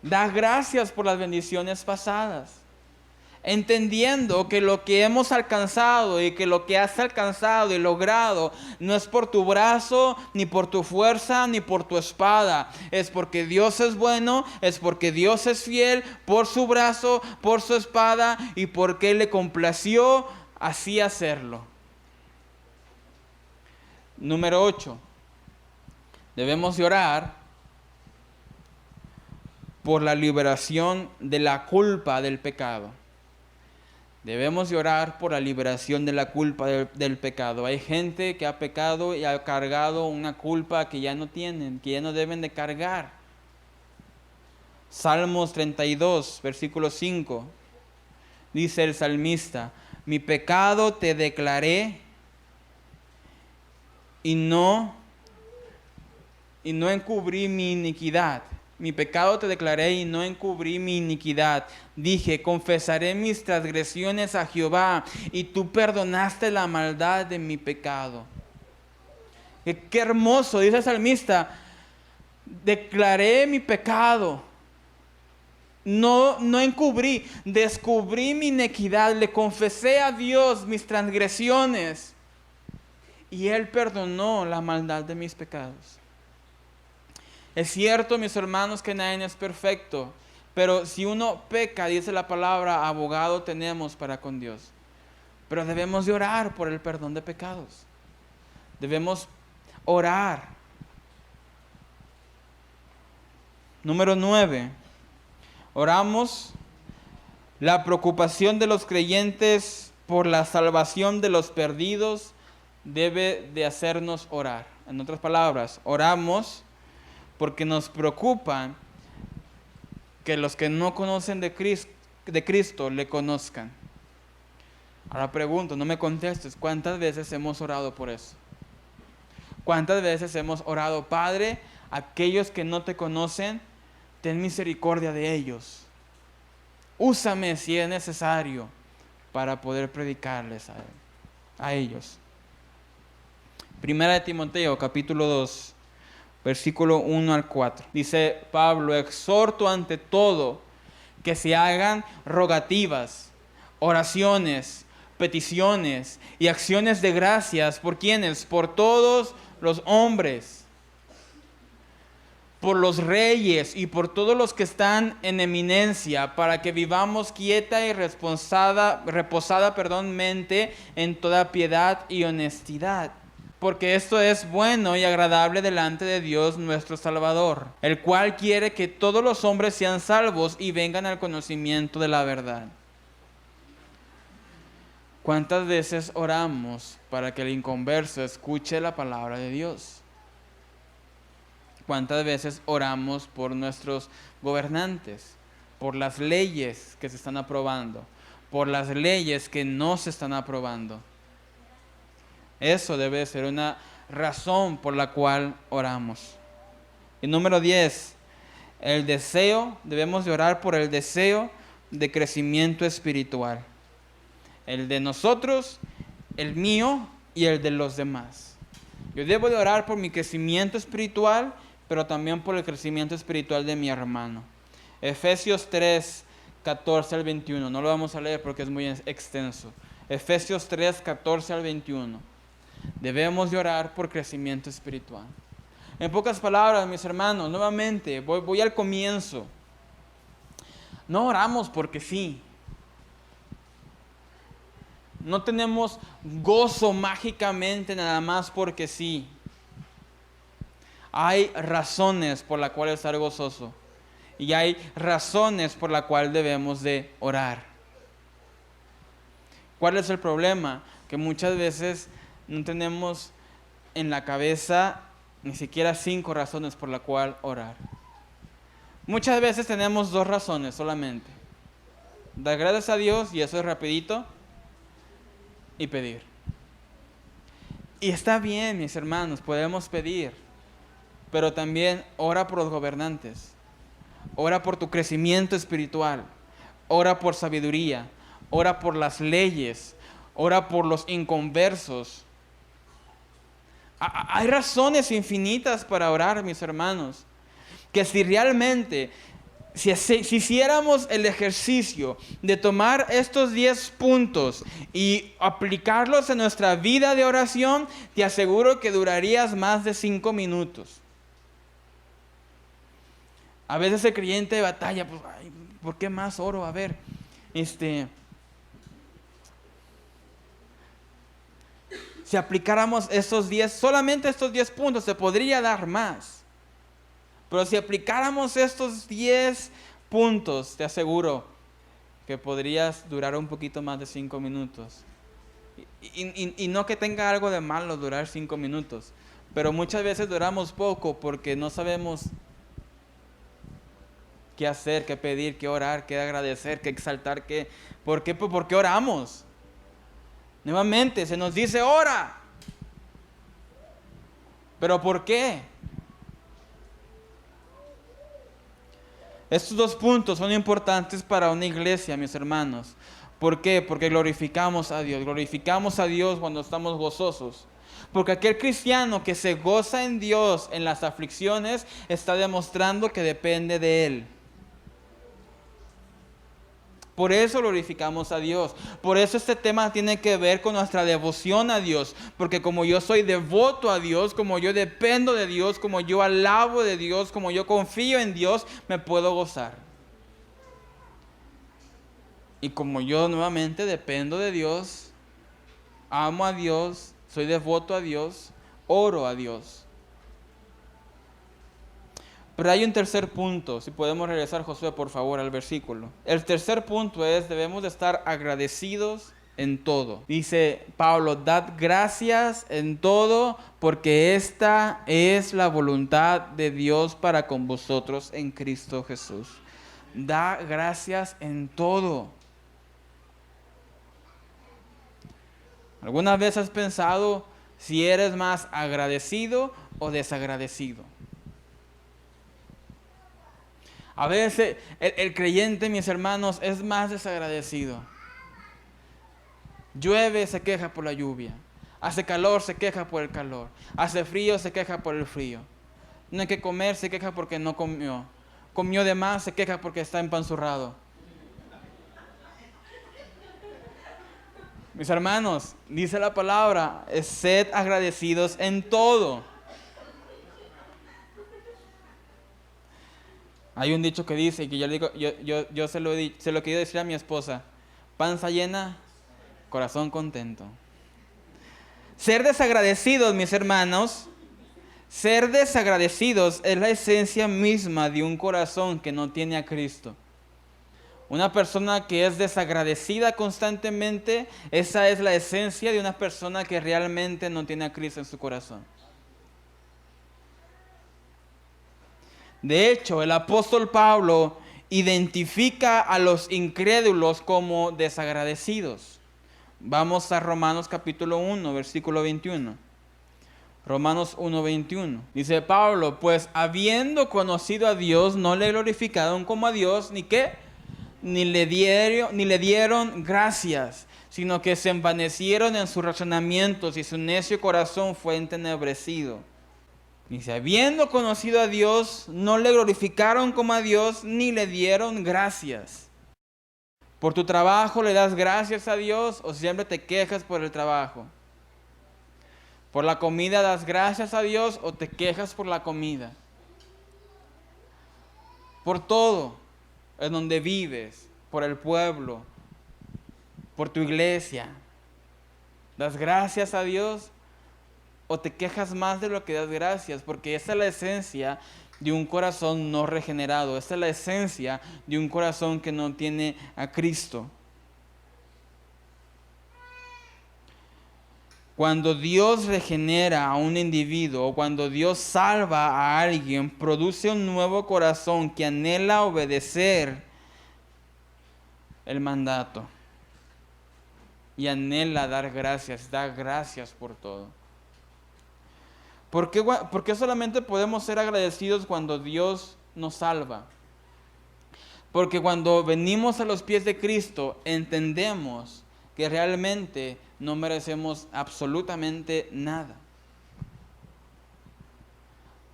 Da gracias por las bendiciones pasadas, entendiendo que lo que hemos alcanzado y que lo que has alcanzado y logrado no es por tu brazo, ni por tu fuerza, ni por tu espada. Es porque Dios es bueno, es porque Dios es fiel, por su brazo, por su espada y porque Él le complació así hacerlo. Número 8. Debemos de orar por la liberación de la culpa del pecado. Debemos de orar por la liberación de la culpa del pecado. Hay gente que ha pecado y ha cargado una culpa que ya no tienen, que ya no deben de cargar. Salmos 32, versículo 5. Dice el salmista, mi pecado te declaré y no encubrí mi iniquidad. Mi pecado te declaré y no encubrí mi iniquidad. Dije, confesaré mis transgresiones a Jehová, y tú perdonaste la maldad de mi pecado. Qué hermoso, dice el salmista. Declaré mi pecado. No encubrí, descubrí mi iniquidad. Le confesé a Dios mis transgresiones. Y Él perdonó la maldad de mis pecados. Es cierto, mis hermanos, que nadie es perfecto, pero si uno peca, dice la palabra, abogado tenemos para con Dios. Pero debemos de orar por el perdón de pecados. Debemos orar. Número 9. Oramos la preocupación de los creyentes por la salvación de los perdidos debe de hacernos orar. En otras palabras, oramos porque nos preocupa que los que no conocen de Cristo le conozcan. Ahora pregunto, no me contestes, ¿cuántas veces hemos orado por eso? ¿Cuántas veces hemos orado, Padre, aquellos que no te conocen, ten misericordia de ellos. Úsame si es necesario para poder predicarles a ellos. Primera de Timoteo, capítulo 2, versículo 1 al 4. Dice Pablo: exhorto ante todo que se hagan rogativas, oraciones, peticiones y acciones de gracias. ¿Por quiénes? Por todos los hombres, por los reyes y por todos los que están en eminencia, para que vivamos quieta y reposada mente en toda piedad y honestidad. Porque esto es bueno y agradable delante de Dios nuestro Salvador, el cual quiere que todos los hombres sean salvos y vengan al conocimiento de la verdad. ¿Cuántas veces oramos para que el inconverso escuche la palabra de Dios? ¿Cuántas veces oramos por nuestros gobernantes, por las leyes que se están aprobando, por las leyes que no se están aprobando? Eso debe ser una razón por la cual oramos. Y número 10, debemos de orar por el deseo de crecimiento espiritual. El de nosotros, el mío y el de los demás. Yo debo de orar por mi crecimiento espiritual, pero también por el crecimiento espiritual de mi hermano. Efesios 3, 14 al 21. No lo vamos a leer porque es muy extenso. Efesios 3, 14 al 21. Debemos de orar por crecimiento espiritual. En pocas palabras, mis hermanos, nuevamente, voy al comienzo. No oramos porque sí. No tenemos gozo mágicamente nada más porque sí. Hay razones por las cuales estar gozoso. Y hay razones por las cuales debemos de orar. ¿Cuál es el problema? Que muchas veces no tenemos en la cabeza ni siquiera 5 razones por las cuales orar. Muchas veces tenemos 2 razones solamente. Dar gracias a Dios, y eso es rapidito, y pedir. Y está bien, mis hermanos, podemos pedir, pero también ora por los gobernantes. Ora por tu crecimiento espiritual. Ora por sabiduría. Ora por las leyes. Ora por los inconversos. Hay razones infinitas para orar, mis hermanos. Que si realmente, si hiciéramos el ejercicio de tomar estos 10 puntos y aplicarlos en nuestra vida de oración, te aseguro que durarías más de 5 minutos. A veces el creyente de batalla, pues, ay, ¿por qué más oro? A ver, si aplicáramos solamente estos 10 puntos, se podría dar más. Pero si aplicáramos estos 10 puntos, te aseguro que podrías durar un poquito más de 5 minutos. Y no que tenga algo de malo durar 5 minutos, pero muchas veces duramos poco porque no sabemos qué hacer, qué pedir, qué orar, qué agradecer, qué exaltar, ¿por qué? ¿Por qué oramos? Nuevamente se nos dice ora. ¿Pero por qué? Estos 2 puntos son importantes para una iglesia, mis hermanos. ¿Por qué? Porque glorificamos a Dios. Glorificamos a Dios cuando estamos gozosos. Porque aquel cristiano que se goza en Dios en las aflicciones está demostrando que depende de Él. Por eso glorificamos a Dios. Por eso este tema tiene que ver con nuestra devoción a Dios. Porque como yo soy devoto a Dios, como yo dependo de Dios, como yo alabo de Dios, como yo confío en Dios, me puedo gozar. Y como yo nuevamente dependo de Dios, amo a Dios, soy devoto a Dios, oro a Dios. Pero hay un tercer punto, si podemos regresar, Josué, por favor, al versículo. El tercer punto es, debemos de estar agradecidos en todo. Dice Pablo, dad gracias en todo, porque esta es la voluntad de Dios para con vosotros en Cristo Jesús. Da gracias en todo. ¿Alguna vez has pensado si eres más agradecido o desagradecido? A veces el creyente, mis hermanos, es más desagradecido. Llueve, se queja por la lluvia. Hace calor, se queja por el calor. Hace frío, se queja por el frío. No hay que comer, se queja porque no comió. Comió de más, se queja porque está empanzurrado. Mis hermanos, dice la palabra, sed agradecidos en todo. Hay un dicho que dice, que yo le digo, yo se lo he querido decir a mi esposa: panza llena, corazón contento. Ser desagradecidos, mis hermanos, ser desagradecidos es la esencia misma de un corazón que no tiene a Cristo. Una persona que es desagradecida constantemente, esa es la esencia de una persona que realmente no tiene a Cristo en su corazón. De hecho, el apóstol Pablo identifica a los incrédulos como desagradecidos. Vamos a Romanos capítulo 1, versículo 21. Romanos 1, 21. Dice Pablo: pues habiendo conocido a Dios, no le glorificaron como a Dios, ¿ni qué? Ni le dieron gracias, sino que se envanecieron en sus razonamientos y su necio corazón fue entenebrecido. Dice: habiendo conocido a Dios, no le glorificaron como a Dios, ni le dieron gracias. ¿Por tu trabajo le das gracias a Dios o siempre te quejas por el trabajo? ¿Por la comida das gracias a Dios o te quejas por la comida? Por todo, en donde vives, por el pueblo, por tu iglesia, ¿das gracias a Dios o te quejas más de lo que das gracias? Porque esa es la esencia de un corazón no regenerado. Esa es la esencia de un corazón que no tiene a Cristo. Cuando Dios regenera a un individuo o cuando Dios salva a alguien, produce un nuevo corazón que anhela obedecer el mandato y anhela dar gracias, da gracias por todo. ¿Por qué solamente podemos ser agradecidos cuando Dios nos salva? Porque cuando venimos a los pies de Cristo, entendemos que realmente no merecemos absolutamente nada.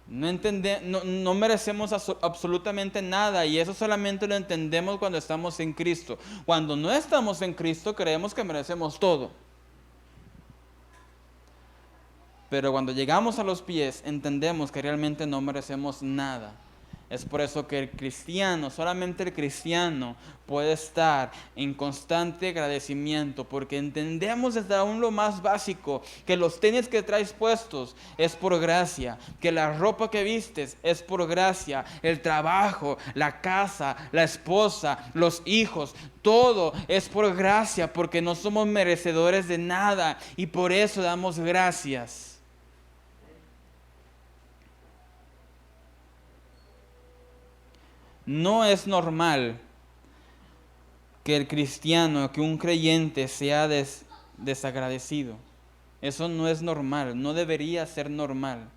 No merecemos absolutamente nada, y eso solamente lo entendemos cuando estamos en Cristo. Cuando no estamos en Cristo, creemos que merecemos todo. Pero cuando llegamos a los pies, entendemos que realmente no merecemos nada. Es por eso que el cristiano, solamente el cristiano, puede estar en constante agradecimiento, porque entendemos desde aún lo más básico que los tenis que traes puestos es por gracia, que la ropa que vistes es por gracia, el trabajo, la casa, la esposa, los hijos, todo es por gracia, porque no somos merecedores de nada y por eso damos gracias. No es normal que el cristiano, que un creyente sea desagradecido. Eso no es normal, no debería ser normal.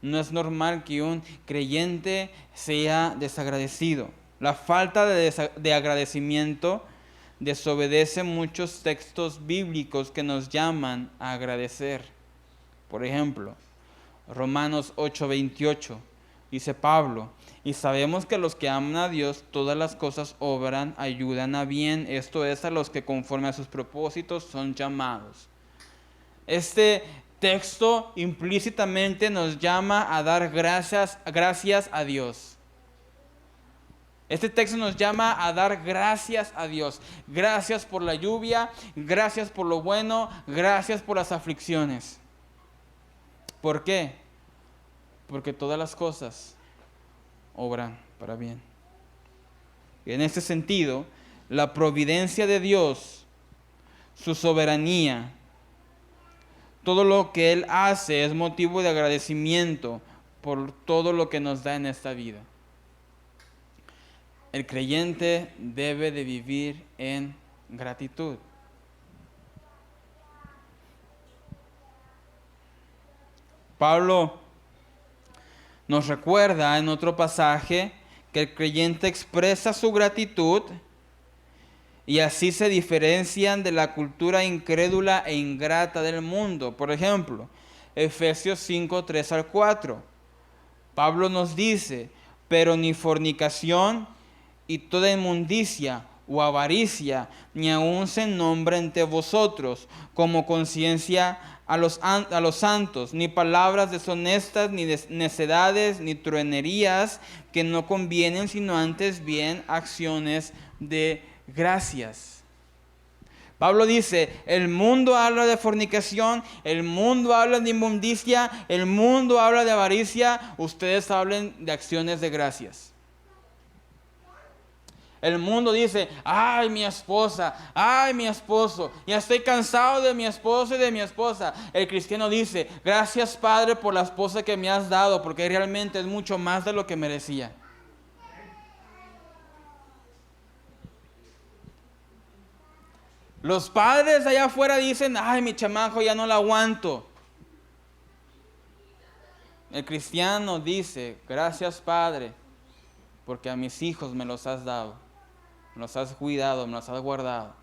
No es normal que un creyente sea desagradecido. La falta de agradecimiento desobedece muchos textos bíblicos que nos llaman a agradecer. Por ejemplo, Romanos 8:28. Dice Pablo: y sabemos que los que aman a Dios, todas las cosas obran, ayudan a bien, esto es, a los que conforme a sus propósitos son llamados. Este texto implícitamente nos llama a dar gracias a Dios. Este texto nos llama a dar gracias a Dios. Gracias por la lluvia, gracias por lo bueno, gracias por las aflicciones. ¿Por qué? Porque todas las cosas obran para bien. Y en este sentido, la providencia de Dios, su soberanía, todo lo que Él hace es motivo de agradecimiento por todo lo que nos da en esta vida. El creyente debe de vivir en gratitud. Pablo nos recuerda en otro pasaje que el creyente expresa su gratitud y así se diferencian de la cultura incrédula e ingrata del mundo. Por ejemplo, Efesios 5, 3 al 4. Pablo nos dice, pero ni fornicación y toda inmundicia o avaricia, ni aun se nombra entre vosotros como conciencia a los santos, ni palabras deshonestas, ni necedades, ni truenerías que no convienen, sino antes bien acciones de gracias. Pablo dice, el mundo habla de fornicación, el mundo habla de inmundicia, el mundo habla de avaricia, ustedes hablen de acciones de gracias. El mundo dice, ay mi esposa, ay mi esposo, ya estoy cansado de mi esposo y de mi esposa. El cristiano dice, gracias Padre por la esposa que me has dado, porque realmente es mucho más de lo que merecía. Los padres allá afuera dicen, ay mi chamaco ya no la aguanto. El cristiano dice, gracias Padre, porque a mis hijos me los has dado. Me los has cuidado, me los has guardado.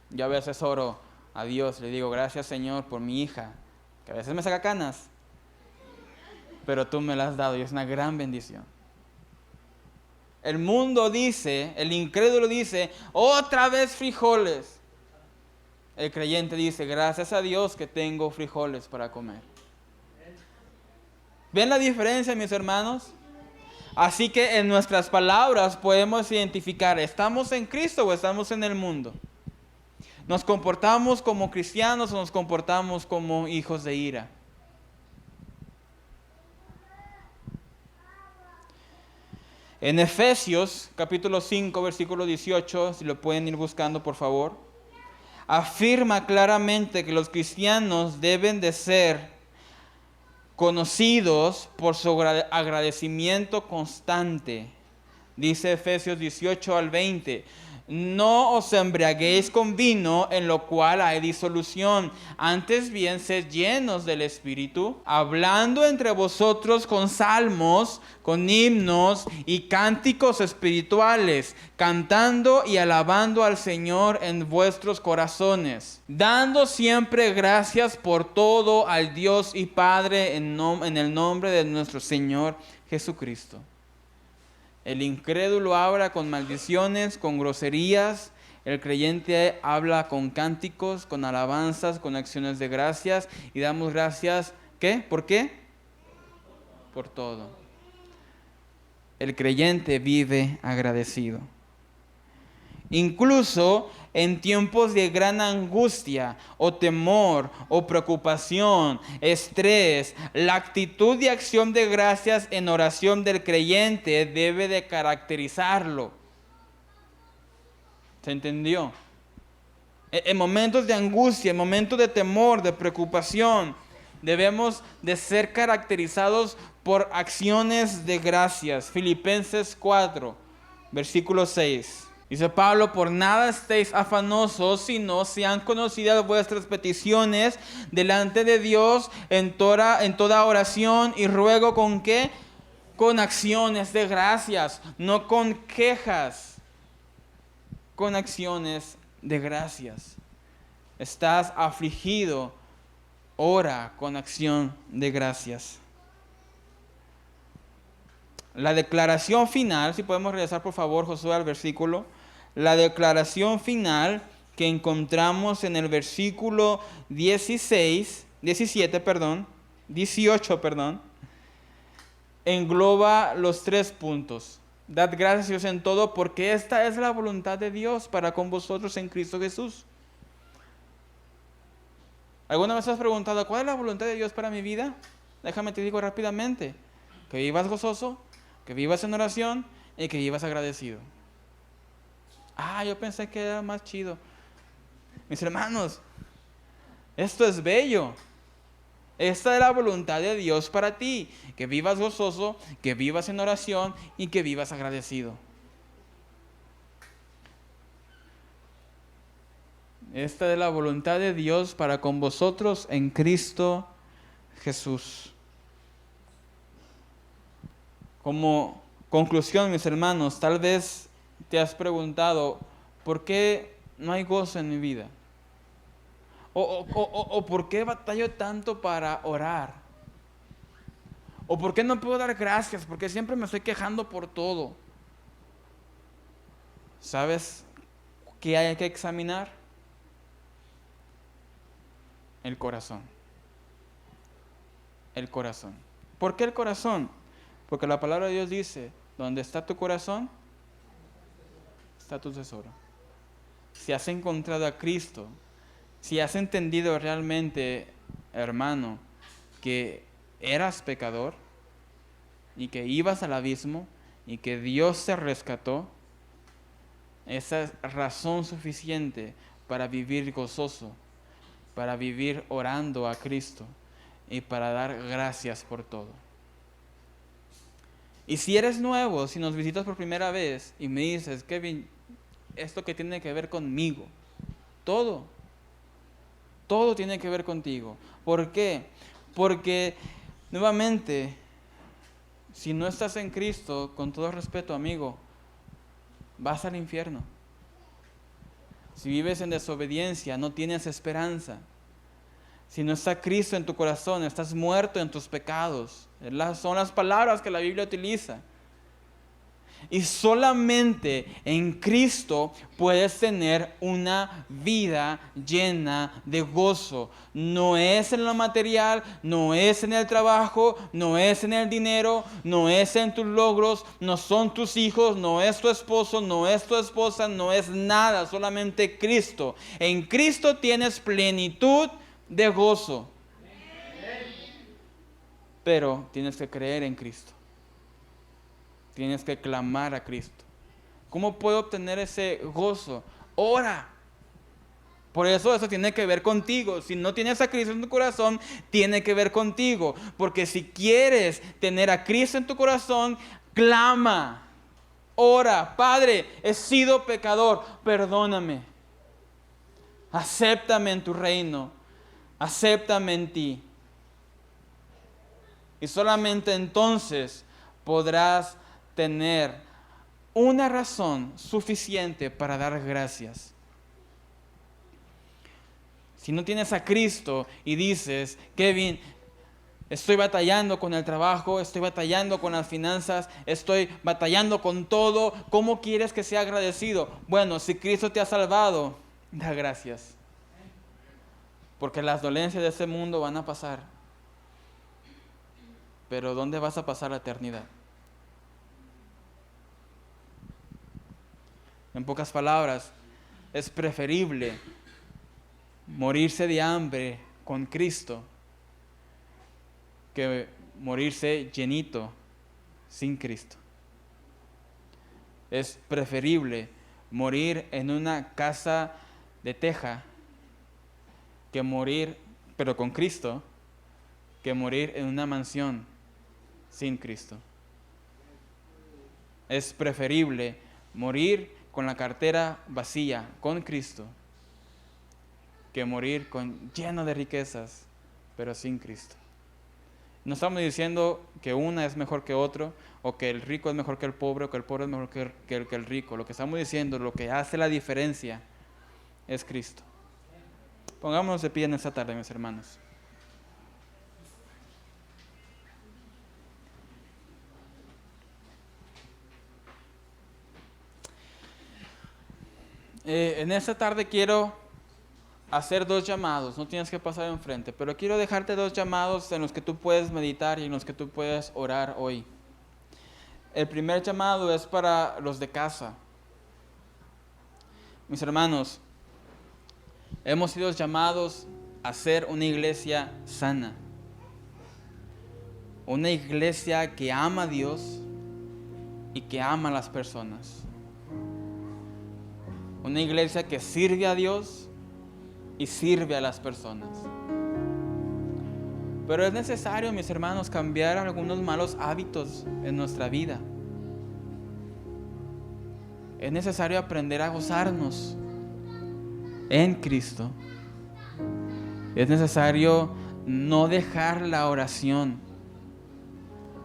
Yo a veces oro a Dios, le digo, gracias Señor por mi hija, que a veces me saca canas, pero tú me la has dado y es una gran bendición. El mundo dice, el incrédulo dice, otra vez frijoles. El creyente dice, gracias a Dios que tengo frijoles para comer. ¿Ven la diferencia, mis hermanos? Así que en nuestras palabras podemos identificar, ¿estamos en Cristo o estamos en el mundo? ¿Nos comportamos como cristianos o nos comportamos como hijos de ira? En Efesios capítulo 5, versículo 18, si lo pueden ir buscando por favor, afirma claramente que los cristianos deben de ser conocidos por su agradecimiento constante. Dice Efesios 18 al 20, no os embriaguéis con vino en lo cual hay disolución, antes bien sed llenos del Espíritu, hablando entre vosotros con salmos, con himnos y cánticos espirituales, cantando y alabando al Señor en vuestros corazones, dando siempre gracias por todo al Dios y Padre en el nombre de nuestro Señor Jesucristo. El incrédulo habla con maldiciones, con groserías. El creyente habla con cánticos, con alabanzas, con acciones de gracias. Y damos gracias, ¿qué? ¿Por qué? Por todo. El creyente vive agradecido. Incluso en tiempos de gran angustia o temor o preocupación, estrés, la actitud de acción de gracias en oración del creyente debe de caracterizarlo. ¿Se entendió? En momentos de angustia, en momentos de temor, de preocupación, debemos de ser caracterizados por acciones de gracias. Filipenses 4, versículo 6. Dice Pablo, por nada estéis afanosos, sino sean conocidas vuestras peticiones delante de Dios en toda oración y ruego. ¿Con qué? Con acciones de gracias, no con quejas, con acciones de gracias. Estás afligido, ora con acción de gracias. La declaración final, si podemos regresar por favor, Josué, al versículo. La declaración final que encontramos en el versículo 18, engloba los 3 puntos. Dad gracias en todo, porque esta es la voluntad de Dios para con vosotros en Cristo Jesús. ¿Alguna vez has preguntado cuál es la voluntad de Dios para mi vida? Déjame te digo rápidamente, que vivas gozoso, que vivas en oración y que vivas agradecido. Yo pensé que era más chido. Mis hermanos, esto es bello. Esta es la voluntad de Dios para ti, que vivas gozoso, que vivas en oración y que vivas agradecido. Esta es la voluntad de Dios para con vosotros en Cristo Jesús. Como Conclusión, mis hermanos, tal vez te has preguntado, ¿por qué no hay gozo en mi vida? O ¿por qué batallo tanto para orar? ¿O por qué no puedo dar gracias? Porque siempre me estoy quejando por todo. ¿Sabes qué hay que examinar? El corazón. El corazón. ¿Por qué el corazón? Porque la palabra de Dios dice, donde está tu corazón, está tu tesoro. Si has encontrado a Cristo, si has entendido realmente, hermano, que eras pecador y que ibas al abismo y que Dios te rescató, esa es razón suficiente para vivir gozoso, para vivir orando a Cristo y para dar gracias por todo. Y si eres nuevo, si nos visitas por primera vez y me dices, Kevin, esto que tiene que ver conmigo, todo tiene que ver contigo. ¿Por qué? Porque, nuevamente, si no estás en Cristo, con todo respeto, amigo, vas al infierno. Si vives en desobediencia, no tienes esperanza. Si no está Cristo en tu corazón, estás muerto en tus pecados. Son las palabras que la Biblia utiliza. Y solamente en Cristo puedes tener una vida llena de gozo. No es en lo material, no es en el trabajo, no es en el dinero, no es en tus logros, no son tus hijos, no es tu esposo, no es tu esposa, no es nada, solamente Cristo. En Cristo tienes plenitud de gozo. Pero tienes que creer en Cristo. Tienes que clamar a Cristo. ¿Cómo puedo obtener ese gozo? Ora. Por eso tiene que ver contigo. Si no tienes a Cristo en tu corazón, tiene que ver contigo. Porque si quieres tener a Cristo en tu corazón, clama. Ora. Padre, he sido pecador. Perdóname. Acéptame en tu reino. Acéptame en ti. Y solamente entonces podrás tener una razón suficiente para dar gracias. Si no tienes a Cristo y dices, Kevin, estoy batallando con el trabajo, estoy batallando con las finanzas, estoy batallando con todo, ¿cómo quieres que sea agradecido? Bueno, si Cristo te ha salvado, da gracias. Porque las dolencias de este mundo van a pasar. Pero ¿dónde vas a pasar la eternidad? En pocas palabras, es preferible morirse de hambre con Cristo que morirse llenito sin Cristo. Es preferible morir en una casa de teja que morir, pero con Cristo, que morir en una mansión sin Cristo. Es preferible morir con la cartera vacía con Cristo que morir lleno de riquezas, pero sin Cristo. No estamos diciendo que una es mejor que otro, o que el rico es mejor que el pobre, o que el pobre es mejor que el rico. Lo que estamos diciendo, lo que hace la diferencia, es Cristo. Pongámonos de pie en esta tarde, mis hermanos. En esta tarde quiero hacer 2 llamados, no tienes que pasar enfrente, pero quiero dejarte 2 llamados en los que tú puedes meditar y en los que tú puedes orar hoy. El primer llamado es para los de casa. Mis hermanos, hemos sido llamados a ser una iglesia sana, una iglesia que ama a Dios y que ama a las personas. Una iglesia que sirve a Dios y sirve a las personas. Pero es necesario, mis hermanos, cambiar algunos malos hábitos en nuestra vida. Es necesario aprender a gozarnos en Cristo. Es necesario no dejar la oración.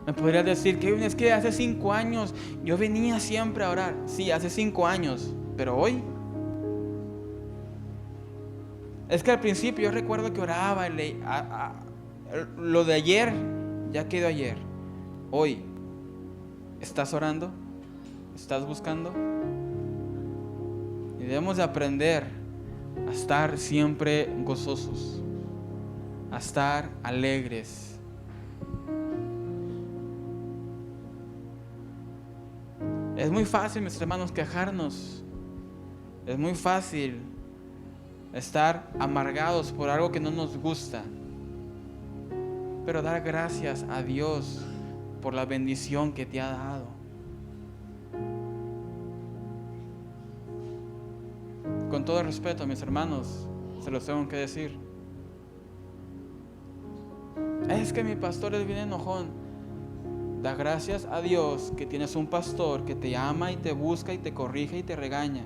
Me podrías decir, Kevin, es que hace 5 años yo venía siempre a orar. Sí, hace 5 años, pero hoy. Es que al principio yo recuerdo que oraba, lo de ayer ya quedó ayer. Hoy, ¿estás orando? ¿Estás buscando? Y debemos de aprender a estar siempre gozosos, a estar alegres. Es muy fácil, mis hermanos, quejarnos. Es muy fácil estar amargados por algo que no nos gusta. Pero dar gracias a Dios por la bendición que te ha dado. Con todo respeto, mis hermanos, se los tengo que decir. Es que mi pastor es bien enojón. Da gracias a Dios que tienes un pastor que te ama y te busca y te corrige y te regaña.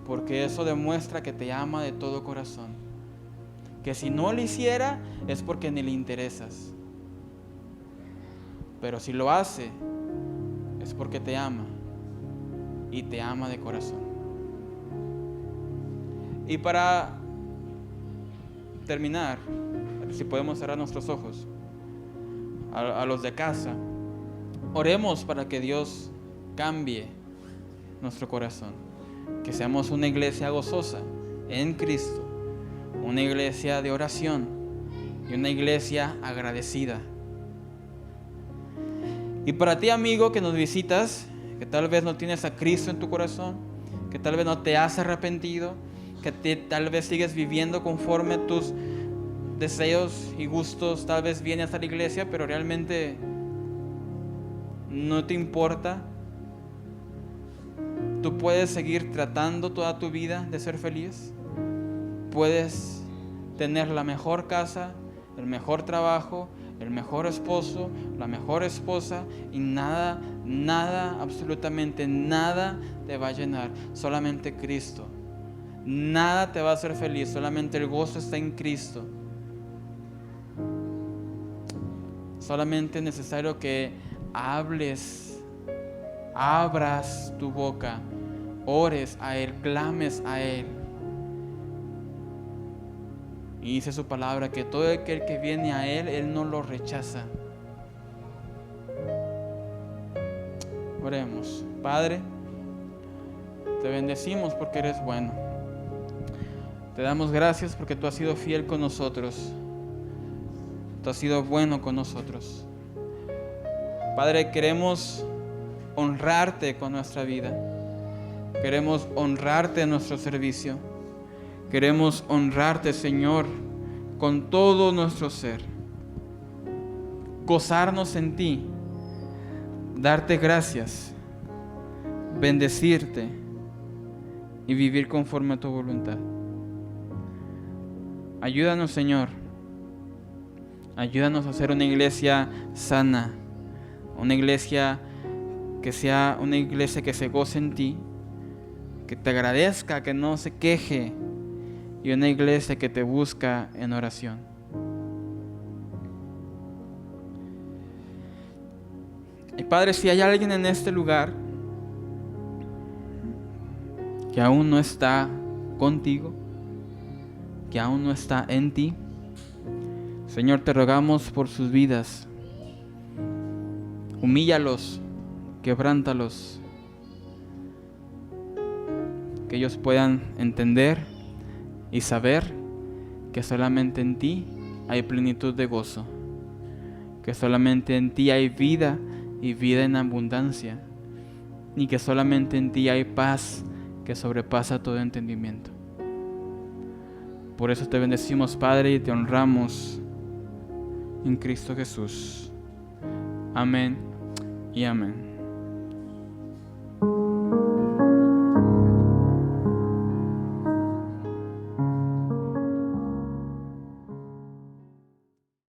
Porque eso demuestra que te ama de todo corazón. Que si no lo hiciera es porque ni le interesas. Pero si lo hace es porque te ama. Y te ama de corazón. Y para terminar, si podemos cerrar nuestros ojos. A los de casa, oremos para que Dios cambie nuestro corazón, que seamos una iglesia gozosa en Cristo, una iglesia de oración y una iglesia agradecida. Y para ti, amigo, que nos visitas, que tal vez no tienes a Cristo en tu corazón, que tal vez no te has arrepentido, que tal vez sigues viviendo conforme a tus deseos y gustos, tal vez vienes a la iglesia, pero realmente no te importa. Tú puedes seguir tratando toda tu vida de ser feliz. Puedes tener la mejor casa, el mejor trabajo, el mejor esposo, la mejor esposa, y nada, absolutamente nada te va a llenar. Solamente Cristo. Nada te va a hacer feliz, solamente el gozo está en Cristo. Solamente es necesario que abras tu boca, ores a Él, clames a Él. Y dice su palabra que todo aquel que viene a Él no lo rechaza. Oremos. Padre, te bendecimos porque eres bueno. Te damos gracias porque tú has sido fiel con nosotros. Tú has sido bueno con nosotros. Padre, queremos honrarte con nuestra vida. Queremos honrarte en nuestro servicio. Queremos honrarte, Señor, con todo nuestro ser. Gozarnos en ti. Darte gracias. Bendecirte. Y vivir conforme a tu voluntad. Ayúdanos, Señor. Ayúdanos a ser una iglesia sana, una iglesia que sea una iglesia que se goce en ti, que te agradezca, que no se queje, y una iglesia que te busca en oración. Y Padre, si hay alguien en este lugar que aún no está contigo, que aún no está en ti, Señor, te rogamos por sus vidas. Humíllalos, quebrántalos, que ellos puedan entender y saber que solamente en ti hay plenitud de gozo, que solamente en ti hay vida y vida en abundancia, y que solamente en ti hay paz que sobrepasa todo entendimiento. Por eso te bendecimos, Padre, y te honramos en Cristo Jesús. Amén y amén.